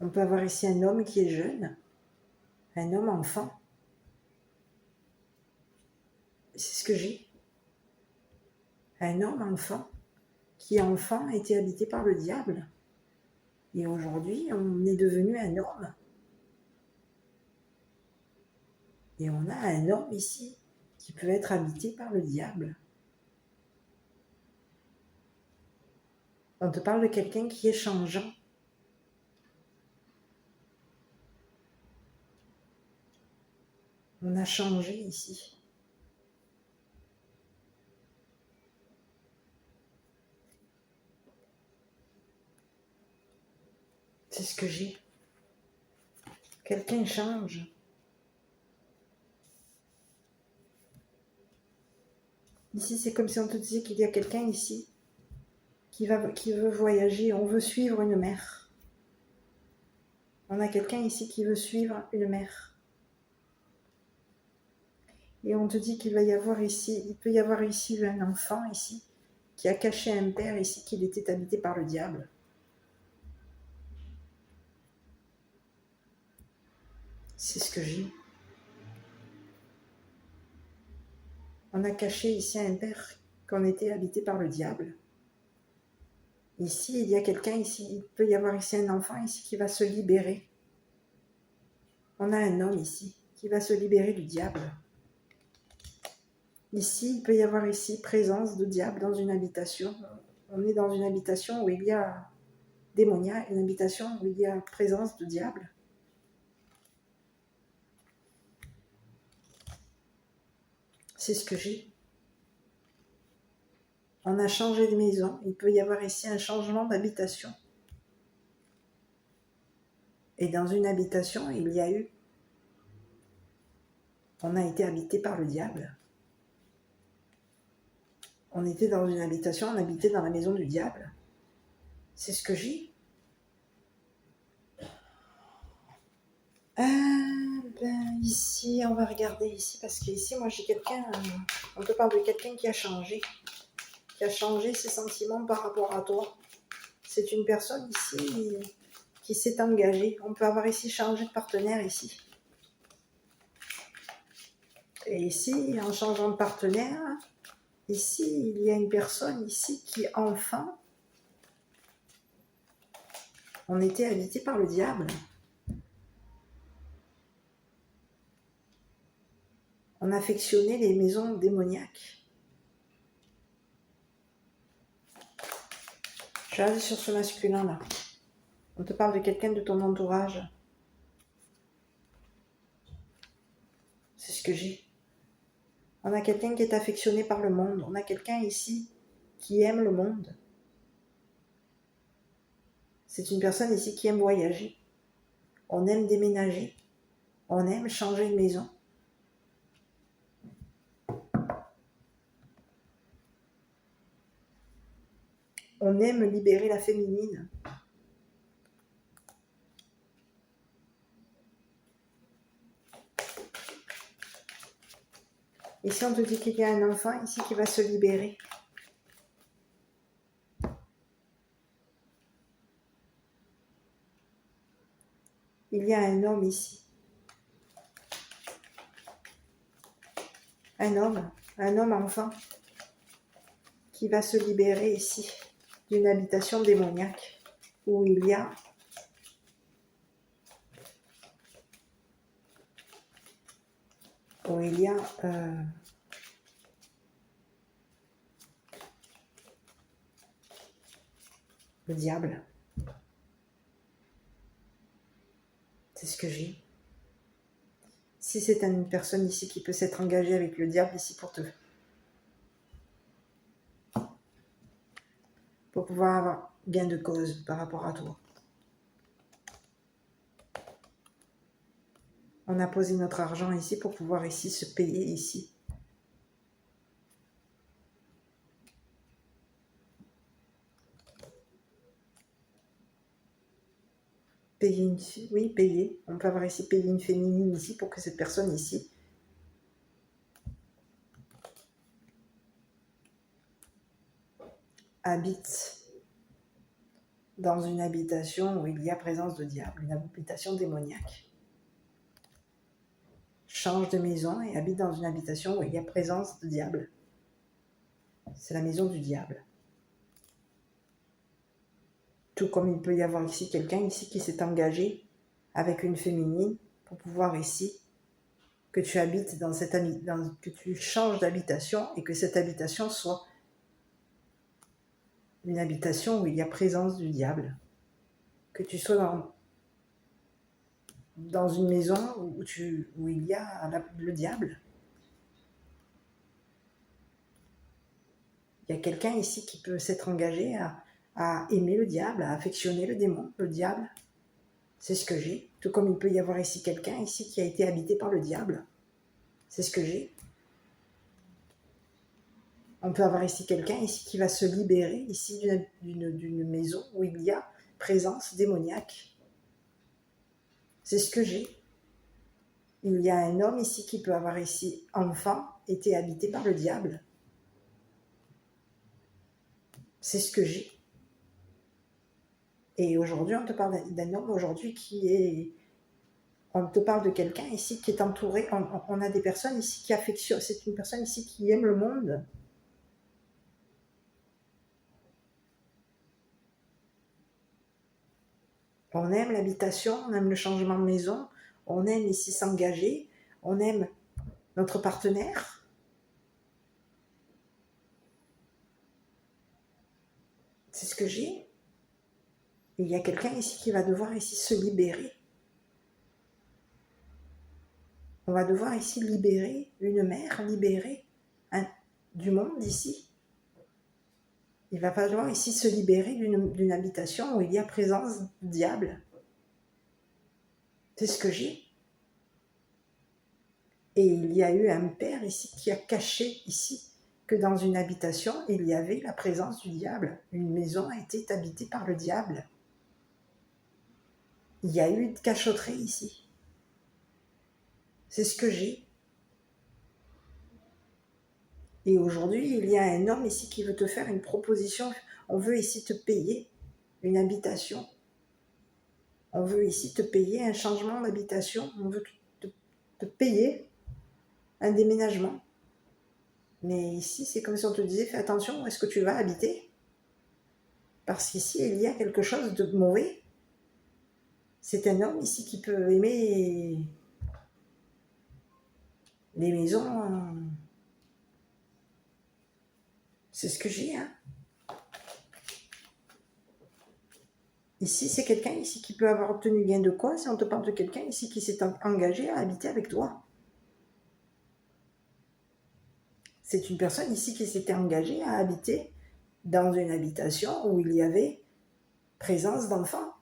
Speaker 1: On peut avoir ici un homme qui est jeune, un homme enfant. C'est ce que j'ai. Un homme enfant, qui enfant a été habité par le diable. Et aujourd'hui, on est devenu un homme. Et on a un homme ici qui peut être habité par le diable. On te parle de quelqu'un qui est changeant. On a changé ici. C'est ce que j'ai. Quelqu'un change. Ici, c'est comme si on te disait qu'il y a quelqu'un ici qui veut voyager. On veut suivre une mère. On a quelqu'un ici qui veut suivre une mère. Et on te dit qu'il va y avoir ici, il peut y avoir ici un enfant ici qui a caché un père ici qu'il était habité par le diable. C'est ce que j'ai. On a caché ici un père qu'on était habité par le diable. Ici, il y a quelqu'un ici, il peut y avoir ici un enfant ici qui va se libérer. On a un homme ici qui va se libérer du diable. Ici, il peut y avoir ici présence de diable dans une habitation. On est dans une habitation où il y a démoniaque, une habitation où il y a présence de diable. C'est ce que j'ai. On a changé de maison. Il peut y avoir ici un changement d'habitation. Et dans une habitation, il y a eu... On a été habité par le diable. On était dans une habitation, on habitait dans la maison du diable. C'est ce que j'ai. Ah, ben, Ici, on va regarder ici, parce qu'ici, moi, j'ai quelqu'un, on te parle de quelqu'un qui a changé ses sentiments par rapport à toi. C'est une personne ici qui s'est engagée. On peut avoir ici changé de partenaire ici. Et ici, en changeant de partenaire, ici, il y a une personne ici qui, enfin, on était habité par le diable. On affectionnait les maisons démoniaques. Je reste sur ce masculin-là. On te parle de quelqu'un de ton entourage. C'est ce que j'ai. On a quelqu'un qui est affectionné par le monde. On a quelqu'un ici qui aime le monde. C'est une personne ici qui aime voyager. On aime déménager. On aime changer de maison. On aime libérer la féminine. Ici, on te dit qu'il y a un enfant ici qui va se libérer. Il y a un homme ici. Un homme enfant, qui va se libérer ici d'une habitation démoniaque où il y a le diable. C'est ce que j'ai. Si c'est une personne ici qui peut s'être engagée avec le diable ici pour pouvoir avoir gain de cause par rapport à toi. On a posé notre argent ici pour pouvoir ici se payer ici. Payer. On peut avoir ici payé une féminine ici pour que cette personne ici habite dans une habitation où il y a présence de diable, une habitation démoniaque. Change de maison et habite dans une habitation où il y a présence de diable. C'est la maison du diable. Tout comme il peut y avoir ici quelqu'un ici qui s'est engagé avec une féminine pour pouvoir ici que tu habites que tu changes d'habitation et que cette habitation soit une habitation où il y a présence du diable. Que tu sois dans une maison où il y a le diable. Il y a quelqu'un ici qui peut s'être engagé à aimer le diable, à affectionner le démon, le diable. C'est ce que j'ai. Tout comme il peut y avoir ici quelqu'un ici qui a été habité par le diable. C'est ce que j'ai. On peut avoir ici quelqu'un ici qui va se libérer ici d'une maison où il y a présence démoniaque. C'est ce que j'ai. Il y a un homme ici qui peut avoir ici, enfant, été habité par le diable. C'est ce que j'ai. Et aujourd'hui, on te parle d'un homme aujourd'hui on te parle de quelqu'un ici qui est entouré, on a des personnes ici qui affectionnent, c'est une personne ici qui aime le monde. On aime l'habitation, on aime le changement de maison, on aime ici s'engager, on aime notre partenaire. C'est ce que j'ai. Il y a quelqu'un ici qui va devoir ici se libérer. On va devoir ici libérer une mère, libérer du monde ici. Il va falloir ici se libérer d'une habitation où il y a présence du diable. C'est ce que j'ai. Et il y a eu un père ici qui a caché ici que dans une habitation, il y avait la présence du diable. Une maison a été habitée par le diable. Il y a eu de cachotterie ici. C'est ce que j'ai. Et aujourd'hui, il y a un homme ici qui veut te faire une proposition. On veut ici te payer une habitation. On veut ici te payer un changement d'habitation. On veut te payer un déménagement. Mais ici, c'est comme si on te disait, fais attention, où est-ce que tu vas habiter? Parce qu'ici, il y a quelque chose de mauvais. C'est un homme ici qui peut aimer les maisons. C'est ce que j'ai, hein. Ici, c'est quelqu'un ici qui peut avoir obtenu gain de quoi si on te parle de quelqu'un ici qui s'est engagé à habiter avec toi. C'est une personne ici qui s'était engagée à habiter dans une habitation où il y avait présence d'enfants,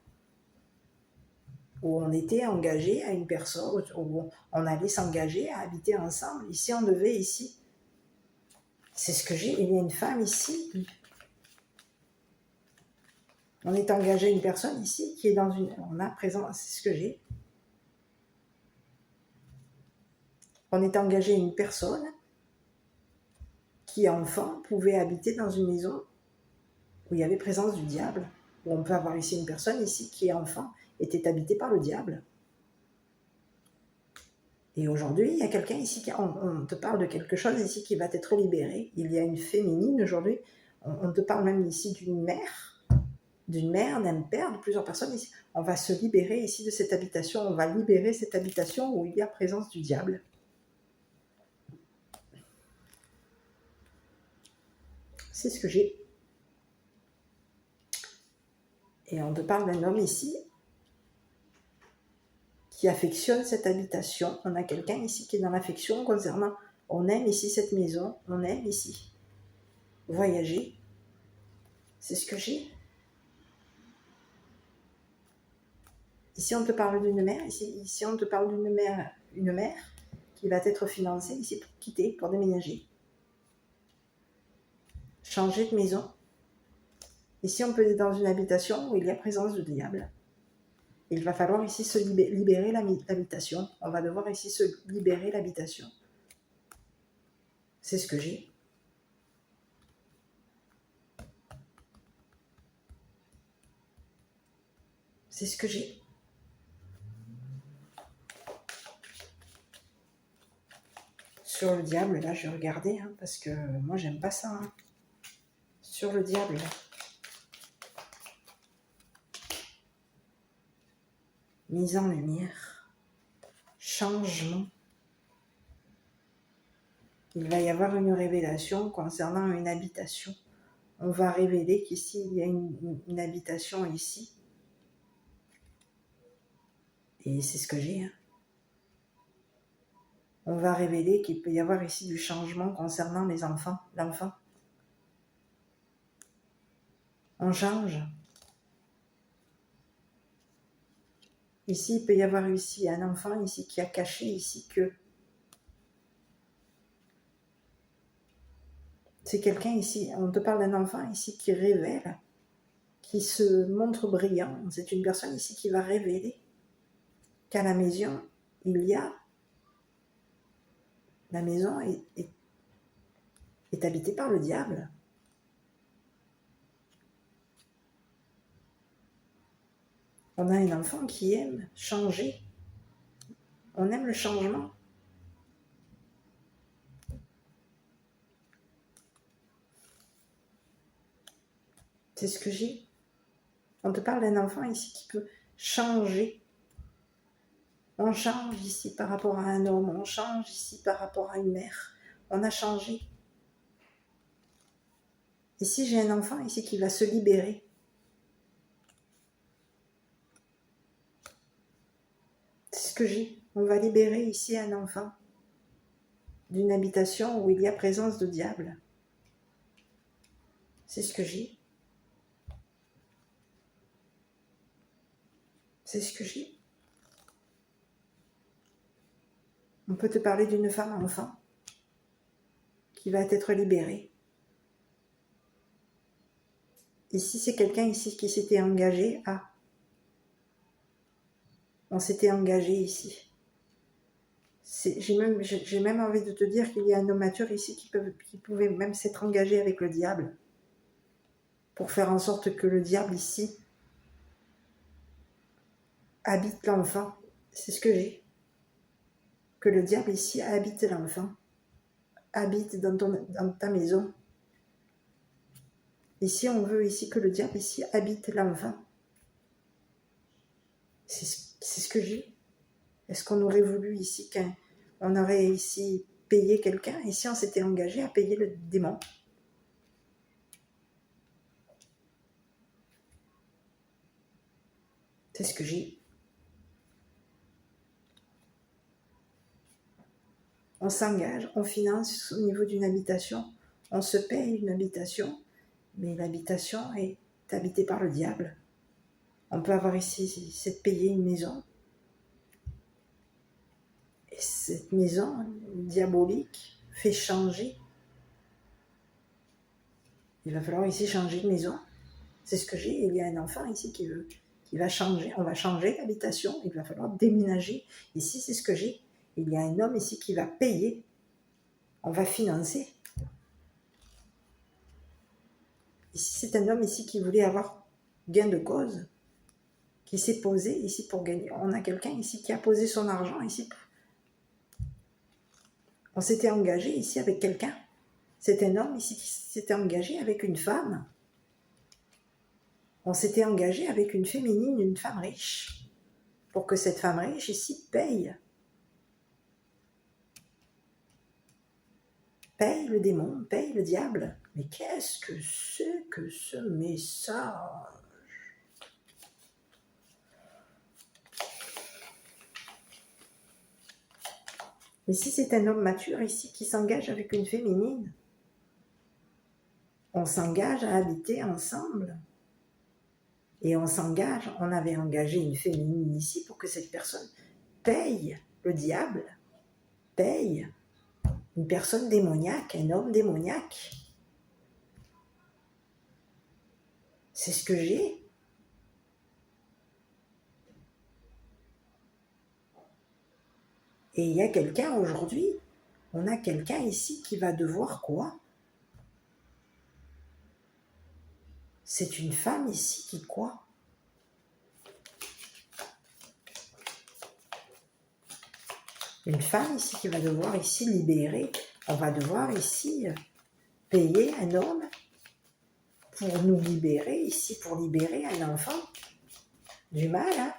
Speaker 1: où on était engagé à une personne, où on allait s'engager à habiter ensemble. Ici, on devait ici. C'est ce que j'ai. Il y a une femme ici. On est engagé à une personne ici qui est dans une... On a présent... C'est ce que j'ai. On est engagé à une personne qui, enfant, pouvait habiter dans une maison où il y avait présence du diable. Où on peut avoir ici une personne ici qui, enfant, était habitée par le diable. Et aujourd'hui, il y a quelqu'un ici, on te parle de quelque chose ici qui va être libéré. Il y a une féminine aujourd'hui. On te parle même ici d'une mère, d'un père, de plusieurs personnes ici. On va se libérer ici de cette habitation. On va libérer cette habitation où il y a présence du diable. C'est ce que j'ai. Et on te parle d'un homme ici qui affectionne cette habitation. On a quelqu'un ici qui est dans l'affection concernant, on aime ici cette maison, on aime ici voyager. C'est ce que j'ai. Ici, on te parle d'une mère, ici on te parle d'une mère, une mère qui va être financée ici pour quitter, pour déménager. Changer de maison. Ici, on peut être dans une habitation où il y a présence du diable. Il va falloir ici se libérer l'habitation. On va devoir ici se libérer l'habitation. C'est ce que j'ai. C'est ce que j'ai. Sur le diable, là, je vais regarder, hein, parce que moi, j'aime pas ça. Hein. Sur le diable, là. Mise en lumière. Changement. Il va y avoir une révélation concernant une habitation. On va révéler qu'ici, il y a une habitation ici. Et c'est ce que j'ai. Hein. On va révéler qu'il peut y avoir ici du changement concernant les enfants, l'enfant. On change. Ici, il peut y avoir ici un enfant ici qui a caché ici que c'est quelqu'un ici, on te parle d'un enfant ici qui révèle, qui se montre brillant. C'est une personne ici qui va révéler qu'à la maison, la maison est habitée par le diable. On a un enfant qui aime changer. On aime le changement. C'est ce que j'ai. On te parle d'un enfant ici qui peut changer. On change ici par rapport à un homme. On change ici par rapport à une mère. On a changé. Ici, j'ai un enfant ici qui va se libérer. C'est ce que j'ai. On va libérer ici un enfant d'une habitation où il y a présence de diable. C'est ce que j'ai. C'est ce que j'ai. On peut te parler d'une femme enfant qui va être libérée. Ici, c'est quelqu'un ici qui s'était engagé à... On s'était engagé ici. J'ai même envie de te dire qu'il y a un homme mature ici qui pouvait même s'être engagé avec le diable pour faire en sorte que le diable ici habite l'enfant. C'est ce que j'ai. Que le diable ici habite l'enfant. Habite dans ta maison. Ici, on veut ici que le diable ici habite l'enfant. C'est ce que j'ai. Est-ce qu'on aurait voulu ici qu'on aurait ici payé quelqu'un? Ici, on s'était engagé à payer le démon. C'est ce que j'ai. On s'engage, on finance au niveau d'une habitation, on se paye une habitation, mais l'habitation est habitée par le diable. On peut avoir ici, c'est de payer une maison. Et cette maison diabolique fait changer. Il va falloir ici changer de maison. C'est ce que j'ai. Il y a un enfant ici qui va changer. On va changer d'habitation. Il va falloir déménager. Ici, c'est ce que j'ai. Il y a un homme ici qui va payer. On va financer. Ici, c'est un homme ici qui voulait avoir gain de cause, qui s'est posé ici pour gagner. On a quelqu'un ici qui a posé son argent ici. On s'était engagé ici avec quelqu'un. C'est un homme ici qui s'était engagé avec une femme. On s'était engagé avec une féminine, une femme riche, pour que cette femme riche ici paye le démon, paye le diable. Mais qu'est-ce que c'est que ce message? Mais si c'est un homme mature ici qui s'engage avec une féminine, on s'engage à habiter ensemble. Et on s'engage, on avait engagé une féminine ici pour que cette personne paye le diable, paye une personne démoniaque, un homme démoniaque. C'est ce que j'ai. Et il y a quelqu'un aujourd'hui, on a quelqu'un ici qui va devoir quoi? C'est une femme ici qui quoi? Une femme ici qui va devoir ici libérer. On va devoir ici payer un homme pour nous libérer ici, pour libérer un enfant du mal. Hein?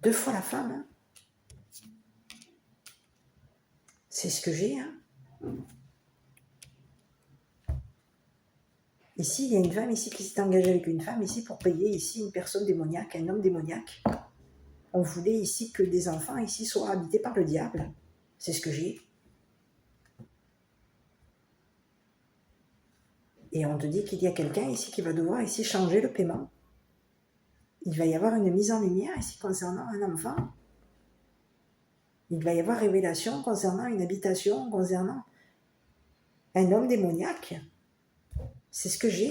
Speaker 1: Deux fois la femme. Hein? C'est ce que j'ai. Hein? Ici, il y a une femme ici qui s'est engagée avec une femme ici pour payer ici une personne démoniaque, un homme démoniaque. On voulait ici que des enfants ici soient habités par le diable. C'est ce que j'ai. Et on te dit qu'il y a quelqu'un ici qui va devoir ici changer le paiement. Il va y avoir une mise en lumière ici concernant un enfant. Il va y avoir révélation concernant une habitation, concernant un homme démoniaque. C'est ce que j'ai.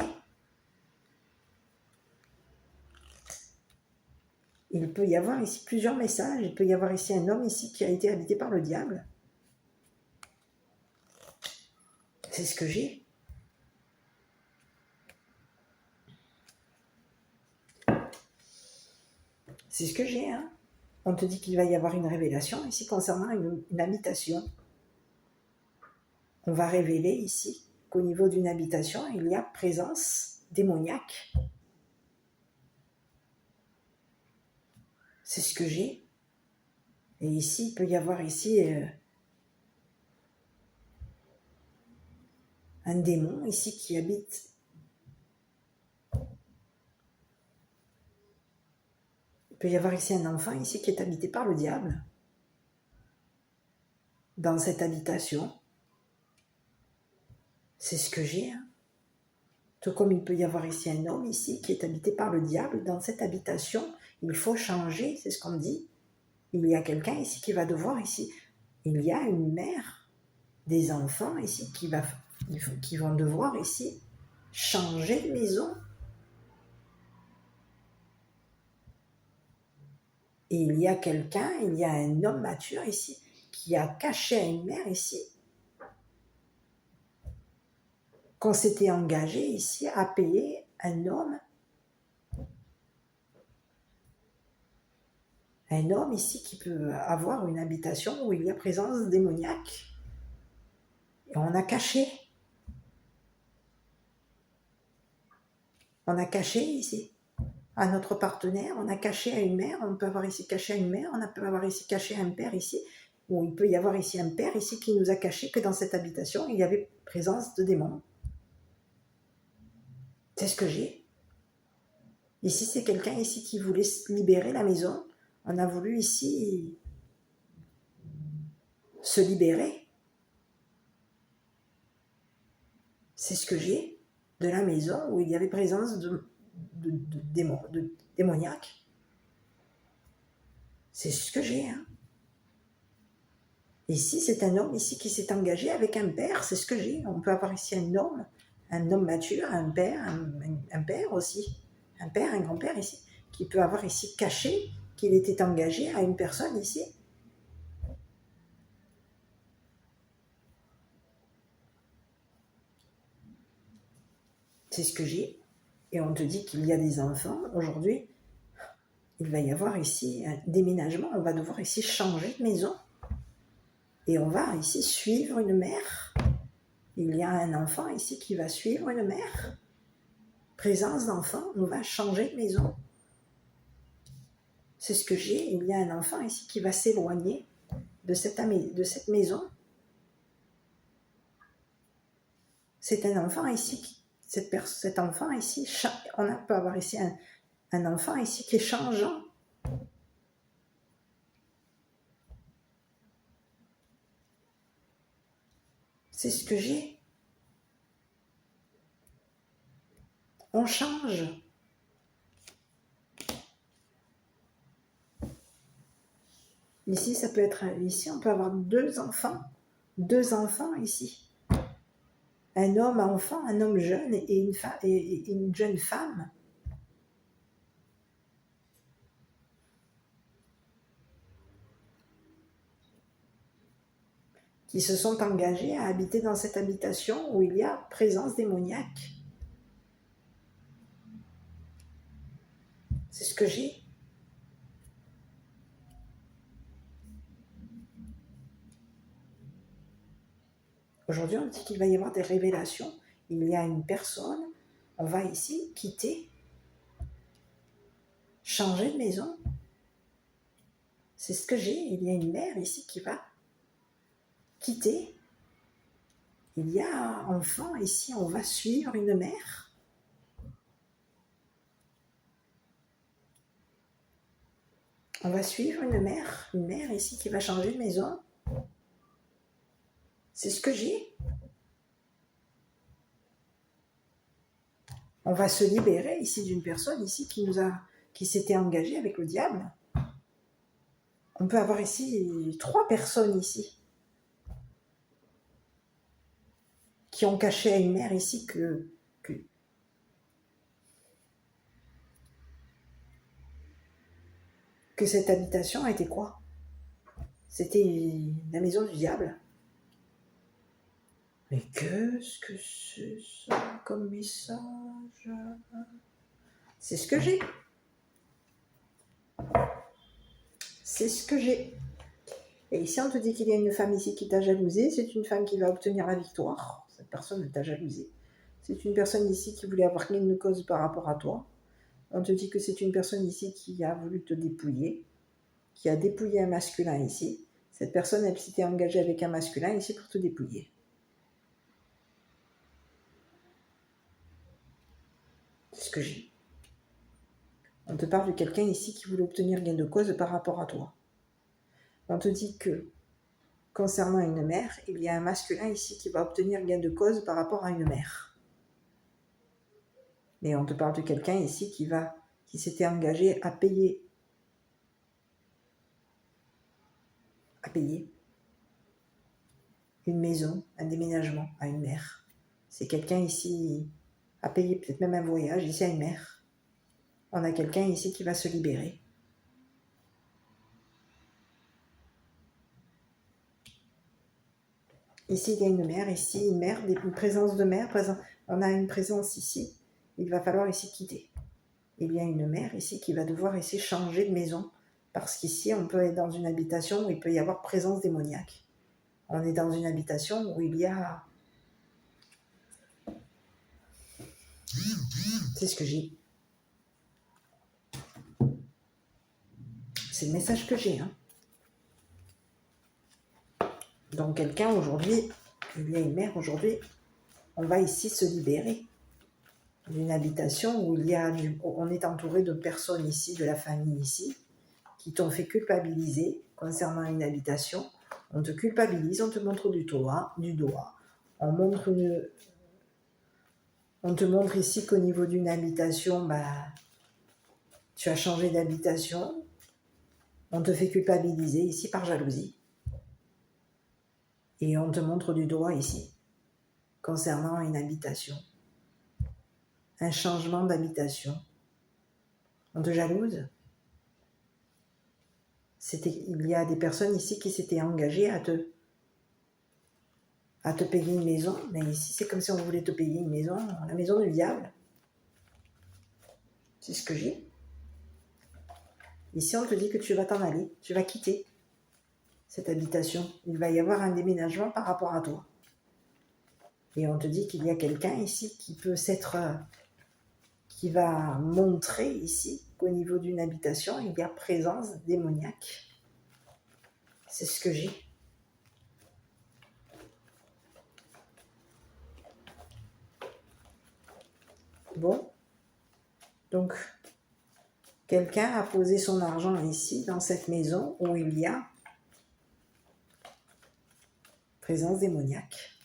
Speaker 1: Il peut y avoir ici plusieurs messages. Il peut y avoir ici un homme ici qui a été habité par le diable. C'est ce que j'ai. C'est ce que j'ai. Hein. On te dit qu'il va y avoir une révélation ici concernant une habitation. On va révéler ici qu'au niveau d'une habitation, il y a présence démoniaque. C'est ce que j'ai. Et ici, il peut y avoir ici un démon ici qui habite. Il peut y avoir ici un enfant ici qui est habité par le diable. Dans cette habitation. C'est ce que j'ai. Hein. Tout comme il peut y avoir ici un homme ici qui est habité par le diable. Dans cette habitation, il faut changer, c'est ce qu'on dit. Il y a quelqu'un ici qui va devoir ici. Il y a une mère, des enfants ici qui vont devoir ici changer de maison. Et il y a quelqu'un, il y a un homme mature ici, qui a caché à une mère ici, qu'on s'était engagé ici à payer un homme ici qui peut avoir une habitation où il y a présence démoniaque. Et on a caché ici à notre partenaire, on a caché à une mère, on peut avoir ici caché à une mère, on peut avoir ici caché à un père ici, ou il peut y avoir ici un père ici qui nous a caché que dans cette habitation, il y avait présence de démons. C'est ce que j'ai. Ici, c'est quelqu'un ici qui voulait libérer la maison. On a voulu ici se libérer. C'est ce que j'ai de la maison où il y avait présence de démoniaques. C'est ce que j'ai. Hein. Ici, c'est un homme ici qui s'est engagé avec un père. C'est ce que j'ai. On peut avoir ici un homme mature, un père, un père aussi. Un père, un grand-père ici, qui peut avoir ici caché qu'il était engagé à une personne ici. C'est ce que j'ai. Et on te dit qu'il y a des enfants. Aujourd'hui, il va y avoir ici un déménagement. On va devoir ici changer de maison. Et on va ici suivre une mère. Il y a un enfant ici qui va suivre une mère. Présence d'enfant, on va changer de maison. C'est ce que j'ai. Il y a un enfant ici qui va s'éloigner de cette maison. C'est un enfant ici, cet enfant ici, on peut avoir ici un enfant ici qui est changeant. C'est ce que j'ai. On change. Ici, ça peut être, ici, on peut avoir deux enfants ici. Un homme enfant, un homme jeune et une jeune femme. Qui se sont engagés à habiter dans cette habitation où il y a présence démoniaque. C'est ce que j'ai. Aujourd'hui, on dit qu'il va y avoir des révélations. Il y a une personne, on va ici quitter, changer de maison. C'est ce que j'ai. Il y a une mère ici qui va quitter. Il y a un enfant ici, on va suivre une mère. On va suivre une mère ici qui va changer de maison. C'est ce que j'ai. On va se libérer ici d'une personne ici qui s'était engagée avec le diable. On peut avoir ici 3 personnes ici qui ont caché à une mère ici que cette habitation était quoi? C'était la maison du diable. Mais qu'est-ce que c'est ça comme message? C'est ce que j'ai. C'est ce que j'ai. Et ici, on te dit qu'il y a une femme ici qui t'a jalousé. C'est une femme qui va obtenir la victoire. Cette personne t'a jalousé. C'est une personne ici qui voulait avoir gain de cause par rapport à toi. On te dit que c'est une personne ici qui a voulu te dépouiller, qui a dépouillé un masculin ici. Cette personne, elle s'était engagée avec un masculin ici pour te dépouiller. C'est ce que j'ai. On te parle de quelqu'un ici qui voulait obtenir gain de cause par rapport à toi. On te dit que, concernant une mère, il y a un masculin ici qui va obtenir gain de cause par rapport à une mère. Mais on te parle de quelqu'un ici qui s'était engagé à payer une maison, un déménagement à une mère. C'est quelqu'un ici à payer peut-être même un voyage ici à une mère. On a quelqu'un ici qui va se libérer. Ici, il y a une mère, ici, une présence de mère. On a une présence ici. Il va falloir ici quitter. Il y a une mère ici qui va devoir ici changer de maison. Parce qu'ici, on peut être dans une habitation où il peut y avoir présence démoniaque. On est dans une habitation où il y a... C'est ce que j'ai. C'est le message que j'ai. Hein. Donc quelqu'un aujourd'hui, il y a une mère aujourd'hui, on va ici se libérer d'une habitation où on est entouré de personnes ici, de la famille ici, qui t'ont fait culpabiliser concernant une habitation. On te culpabilise, on te montre du doigt. On te montre ici qu'au niveau d'une habitation, tu as changé d'habitation. On te fait culpabiliser ici par jalousie. Et on te montre du doigt ici, concernant une habitation. Un changement d'habitation. On te jalouse. Il y a des personnes ici qui s'étaient engagées à te payer une maison, mais ici c'est comme si on voulait te payer une maison, la maison du diable. C'est ce que j'ai. Ici on te dit que tu vas t'en aller, tu vas quitter cette habitation. Il va y avoir un déménagement par rapport à toi. Et on te dit qu'il y a quelqu'un ici qui va montrer ici qu'au niveau d'une habitation, il y a présence démoniaque. C'est ce que j'ai. Bon. Donc, quelqu'un a posé son argent ici, dans cette maison, où il y a présence démoniaque.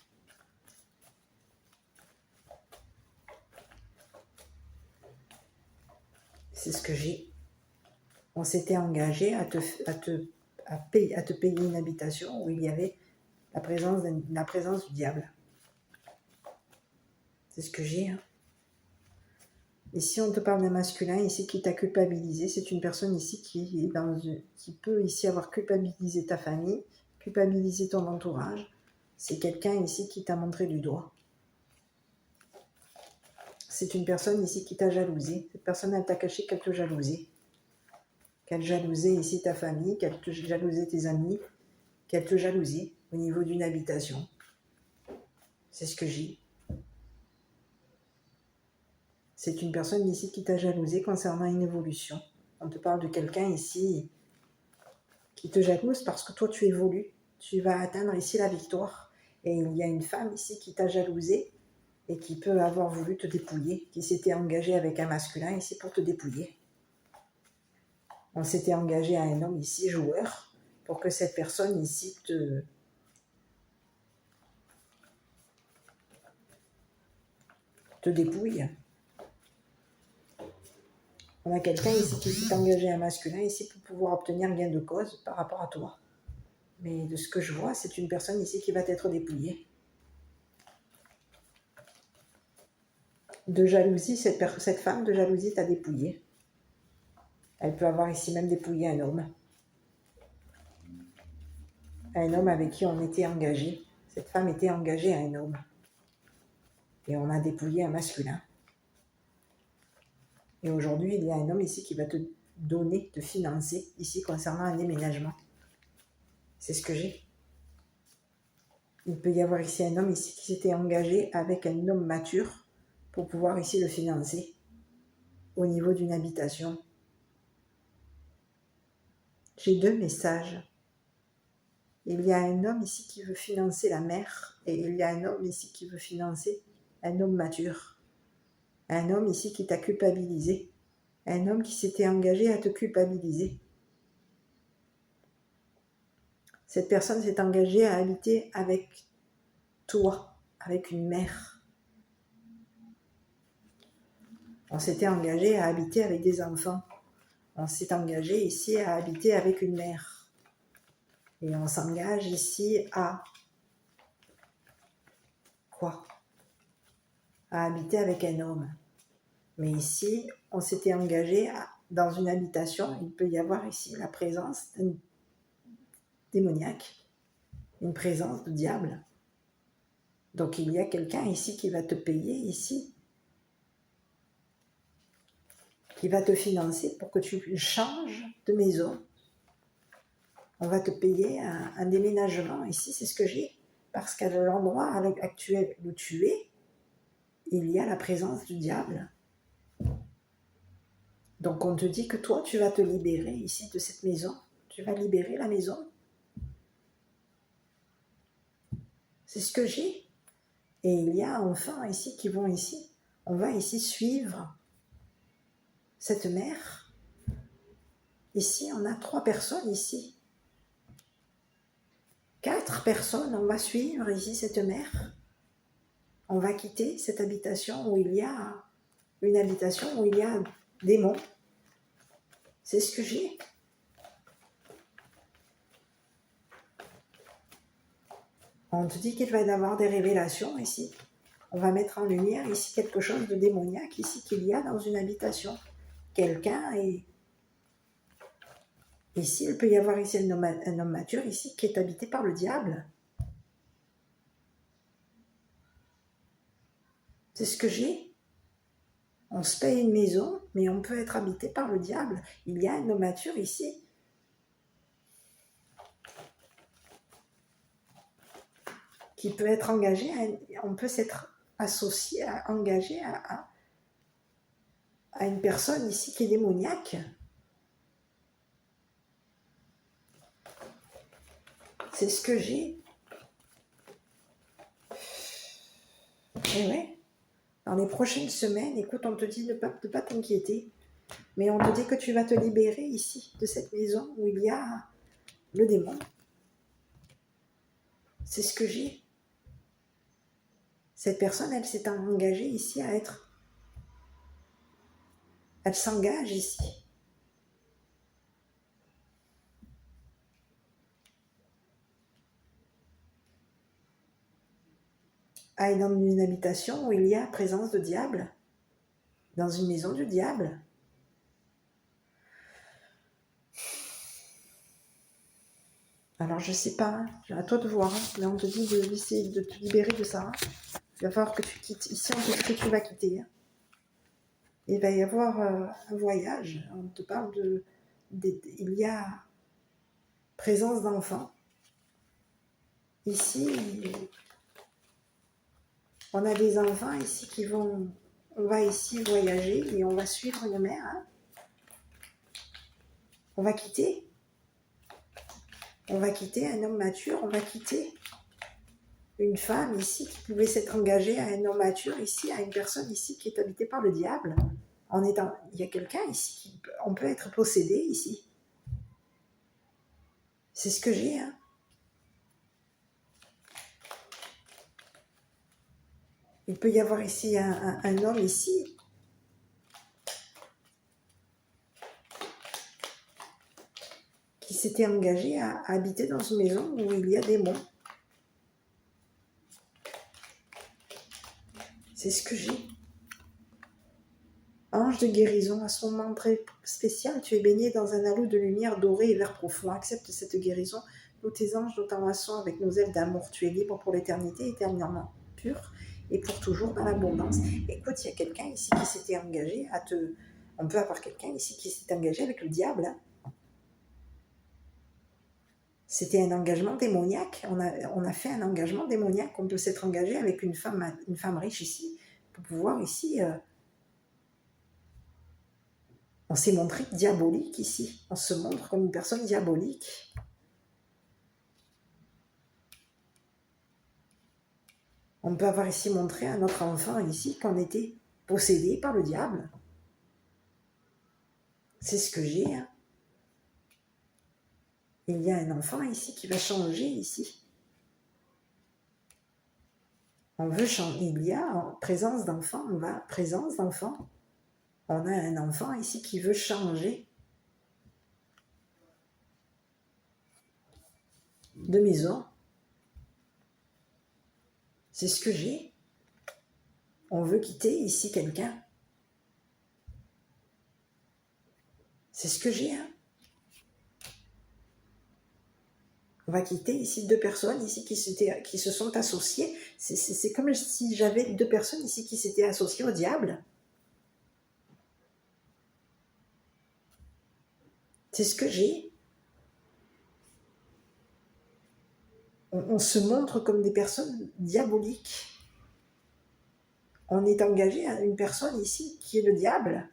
Speaker 1: C'est ce que j'ai. On s'était engagé à te payer une habitation où il y avait la présence du diable. C'est ce que j'ai. Hein. Ici, on te parle d'un masculin ici qui t'a culpabilisé. C'est une personne ici qui peut ici avoir culpabilisé ta famille, culpabilisé ton entourage. C'est quelqu'un ici qui t'a montré du doigt. C'est une personne ici qui t'a jalousé. Cette personne, elle t'a caché qu'elle te jalousait. Qu'elle jalousait ici ta famille, qu'elle te jalousait tes amis, qu'elle te jalousait au niveau d'une habitation. C'est ce que j'ai. C'est une personne ici qui t'a jalousé concernant une évolution. On te parle de quelqu'un ici qui te jalouse parce que toi tu évolues. Tu vas atteindre ici la victoire. Et il y a une femme ici qui t'a jalousé et qui peut avoir voulu te dépouiller, qui s'était engagée avec un masculin ici pour te dépouiller. On s'était engagé à un homme ici, joueur, pour que cette personne ici te dépouille. On a quelqu'un ici qui s'est engagé à un masculin ici pour pouvoir obtenir gain de cause par rapport à toi. Mais de ce que je vois, c'est une personne ici qui va être dépouillée. De jalousie, cette femme de jalousie t'a dépouillé. Elle peut avoir ici même dépouillé un homme. Un homme avec qui on était engagé. Cette femme était engagée à un homme. Et on a dépouillé un masculin. Et aujourd'hui, il y a un homme ici qui va te donner, te financer, ici, concernant un déménagement. C'est ce que j'ai. Il peut y avoir ici un homme ici qui s'était engagé avec un homme mature pour pouvoir ici le financer au niveau d'une habitation. J'ai 2 messages. Il y a un homme ici qui veut financer la mère et il y a un homme ici qui veut financer un homme mature. Un homme ici qui t'a culpabilisé. Un homme qui s'était engagé à te culpabiliser. Cette personne s'est engagée à habiter avec toi, avec une mère. On s'était engagé à habiter avec des enfants. On s'est engagé ici à habiter avec une mère. Et on s'engage ici à quoi? À habiter avec un homme. Mais ici, on s'était engagé dans une habitation. Il peut y avoir ici la présence d'un démoniaque, une présence de diable. Donc il y a quelqu'un ici qui va te payer ici, qui va te financer pour que tu changes de maison. On va te payer un déménagement ici, c'est ce que j'ai. Parce qu'à l'endroit actuel où tu es, il y a la présence du diable. Donc on te dit que toi, tu vas te libérer ici de cette maison. Tu vas libérer la maison. C'est ce que j'ai. Et il y a enfants ici qui vont ici. On va ici suivre cette mère. Ici, on a 3 personnes ici. 4 personnes, on va suivre ici cette mère. On va quitter cette habitation où il y a une habitation où il y a des démons. C'est ce que j'ai. On te dit qu'il va y avoir des révélations ici. On va mettre en lumière ici quelque chose de démoniaque ici qu'il y a dans une habitation. Quelqu'un est... Ici, il peut y avoir ici un homme mature ici qui est habité par le diable. C'est ce que j'ai. On se paye une maison, mais on peut être habité par le diable. Il y a un homme mature ici. Qui peut être engagé, on peut s'être associé, engagé à une personne ici qui est démoniaque. C'est ce que j'ai. Et ouais, dans les prochaines semaines, écoute, on te dit de ne pas t'inquiéter, mais on te dit que tu vas te libérer ici, de cette maison où il y a le démon. C'est ce que j'ai. Cette personne, elle s'est engagée ici à être... Elle s'engage ici. À être dans une habitation où il y a présence de diable. Dans une maison du diable. Alors je sais pas, à toi de voir, mais on te dit d'essayer de te libérer de ça. Il va falloir que tu quittes. Ici, on te dit que tu vas quitter. Il va y avoir un voyage. On te parle il y a présence d'enfants. Ici, on a des enfants ici qui vont... On va ici voyager et on va suivre une mère. Hein. On va quitter. On va quitter un homme mature. On va quitter une femme ici qui pouvait s'être engagée à un homme mature ici, à une personne ici qui est habitée par le diable. Il y a quelqu'un ici, on peut être possédé ici. C'est ce que j'ai. Hein. Il peut y avoir ici un homme ici. Qui s'était engagé à habiter dans une maison où il y a des démons. C'est ce que j'ai. Ange de guérison, à ce moment très spécial, tu es baigné dans un halo de lumière dorée et vert profond. Accepte cette guérison. Nous, tes anges, nous t'embrassons avec nos ailes d'amour. Tu es libre pour l'éternité, éternellement pur et pour toujours dans l'abondance. Écoute, il y a quelqu'un ici qui s'était engagé à te... On peut avoir quelqu'un ici qui s'est engagé avec le diable. Hein. C'était un engagement démoniaque. On a fait un engagement démoniaque. On peut s'être engagé avec une femme riche ici pour pouvoir ici... On s'est montré diabolique ici. On se montre comme une personne diabolique. On peut avoir ici montré à notre enfant ici qu'on était possédé par le diable. C'est ce que j'ai. Hein. Il y a un enfant ici qui va changer ici. On veut changer. Il y a en présence d'enfant. Présence d'enfant. On a un enfant ici qui veut changer de maison. C'est ce que j'ai. On veut quitter ici quelqu'un. C'est ce que j'ai. Hein. On va quitter ici deux personnes ici qui se sont associées. C'est comme si j'avais deux personnes ici qui s'étaient associées au diable. C'est ce que j'ai. On se montre comme des personnes diaboliques. On est engagé à une personne ici qui est le diable.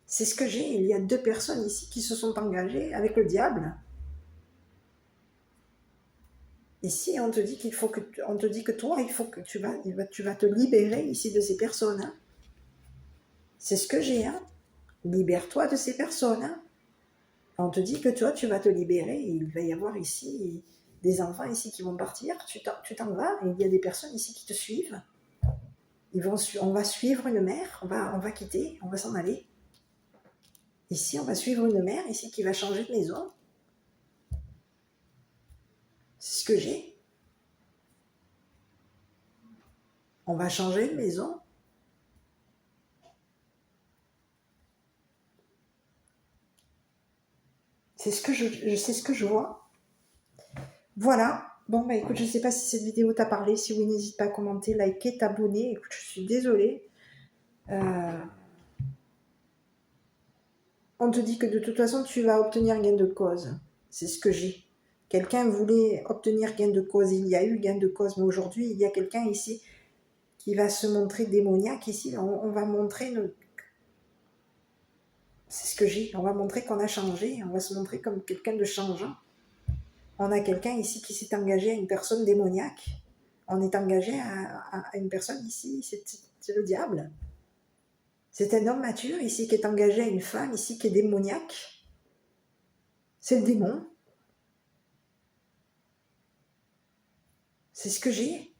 Speaker 1: C'est ce que j'ai. Il y a deux personnes ici qui se sont engagées avec le diable. Ici, on te dit que toi, il faut que tu vas te libérer ici de ces personnes. Hein. C'est ce que j'ai. Hein. Libère-toi de ces personnes. Hein. On te dit que toi, tu vas te libérer. Il va y avoir ici des enfants ici qui vont partir. Tu t'en vas et il y a des personnes ici qui te suivent. On va suivre une mère. On va quitter. On va s'en aller. Ici, on va suivre une mère ici qui va changer de maison. C'est ce que j'ai. On va changer de maison. C'est ce que je vois. Voilà. Bon, bah écoute, je ne sais pas si cette vidéo t'a parlé. Si oui, n'hésite pas à commenter, liker, t'abonner. Écoute, je suis désolée. On te dit que de toute façon, tu vas obtenir gain de cause. C'est ce que j'ai. Quelqu'un voulait obtenir gain de cause. Il y a eu gain de cause. Mais aujourd'hui, il y a quelqu'un ici qui va se montrer démoniaque. Ici, on va montrer... C'est ce que j'ai. On va montrer qu'on a changé. On va se montrer comme quelqu'un de changeant. On a quelqu'un ici qui s'est engagé à une personne démoniaque. On est engagé à une personne ici, c'est le diable. C'est un homme mature ici qui est engagé à une femme ici qui est démoniaque. C'est le démon. C'est ce que j'ai.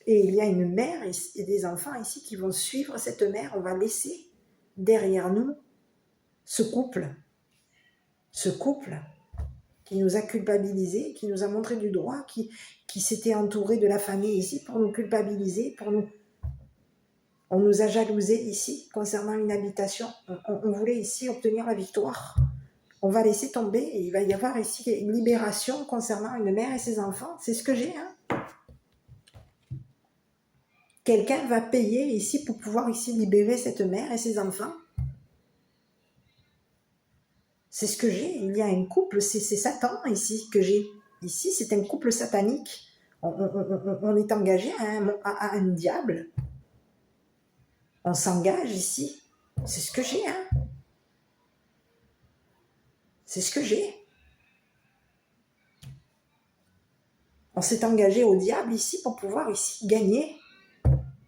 Speaker 1: Et il y a une mère et des enfants ici qui vont suivre cette mère. On va laisser derrière nous ce couple. Ce couple qui nous a culpabilisés, qui nous a montré du doigt, qui s'était entouré de la famille ici pour nous culpabiliser, on nous a jalousés ici concernant une habitation. On voulait ici obtenir la victoire. On va laisser tomber et il va y avoir ici une libération concernant une mère et ses enfants. C'est ce que j'ai. Hein. Quelqu'un va payer ici pour pouvoir ici libérer cette mère et ses enfants. C'est ce que j'ai. Il y a un couple, c'est Satan ici que j'ai. Ici, c'est un couple satanique. On est engagé à un diable. On s'engage ici. C'est ce que j'ai. Hein. C'est ce que j'ai. On s'est engagé au diable ici pour pouvoir ici gagner.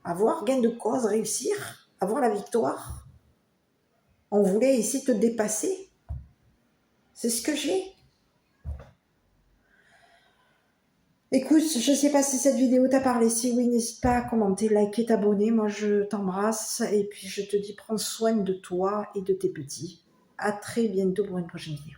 Speaker 1: Avoir gain de cause, réussir. Avoir la victoire. On voulait ici te dépasser. C'est ce que j'ai. Écoute, je ne sais pas si cette vidéo t'a parlé. Si oui, n'hésite pas à commenter, liker, t'abonner. Moi, je t'embrasse et puis je te dis prends soin de toi et de tes petits. À très bientôt pour une prochaine vidéo.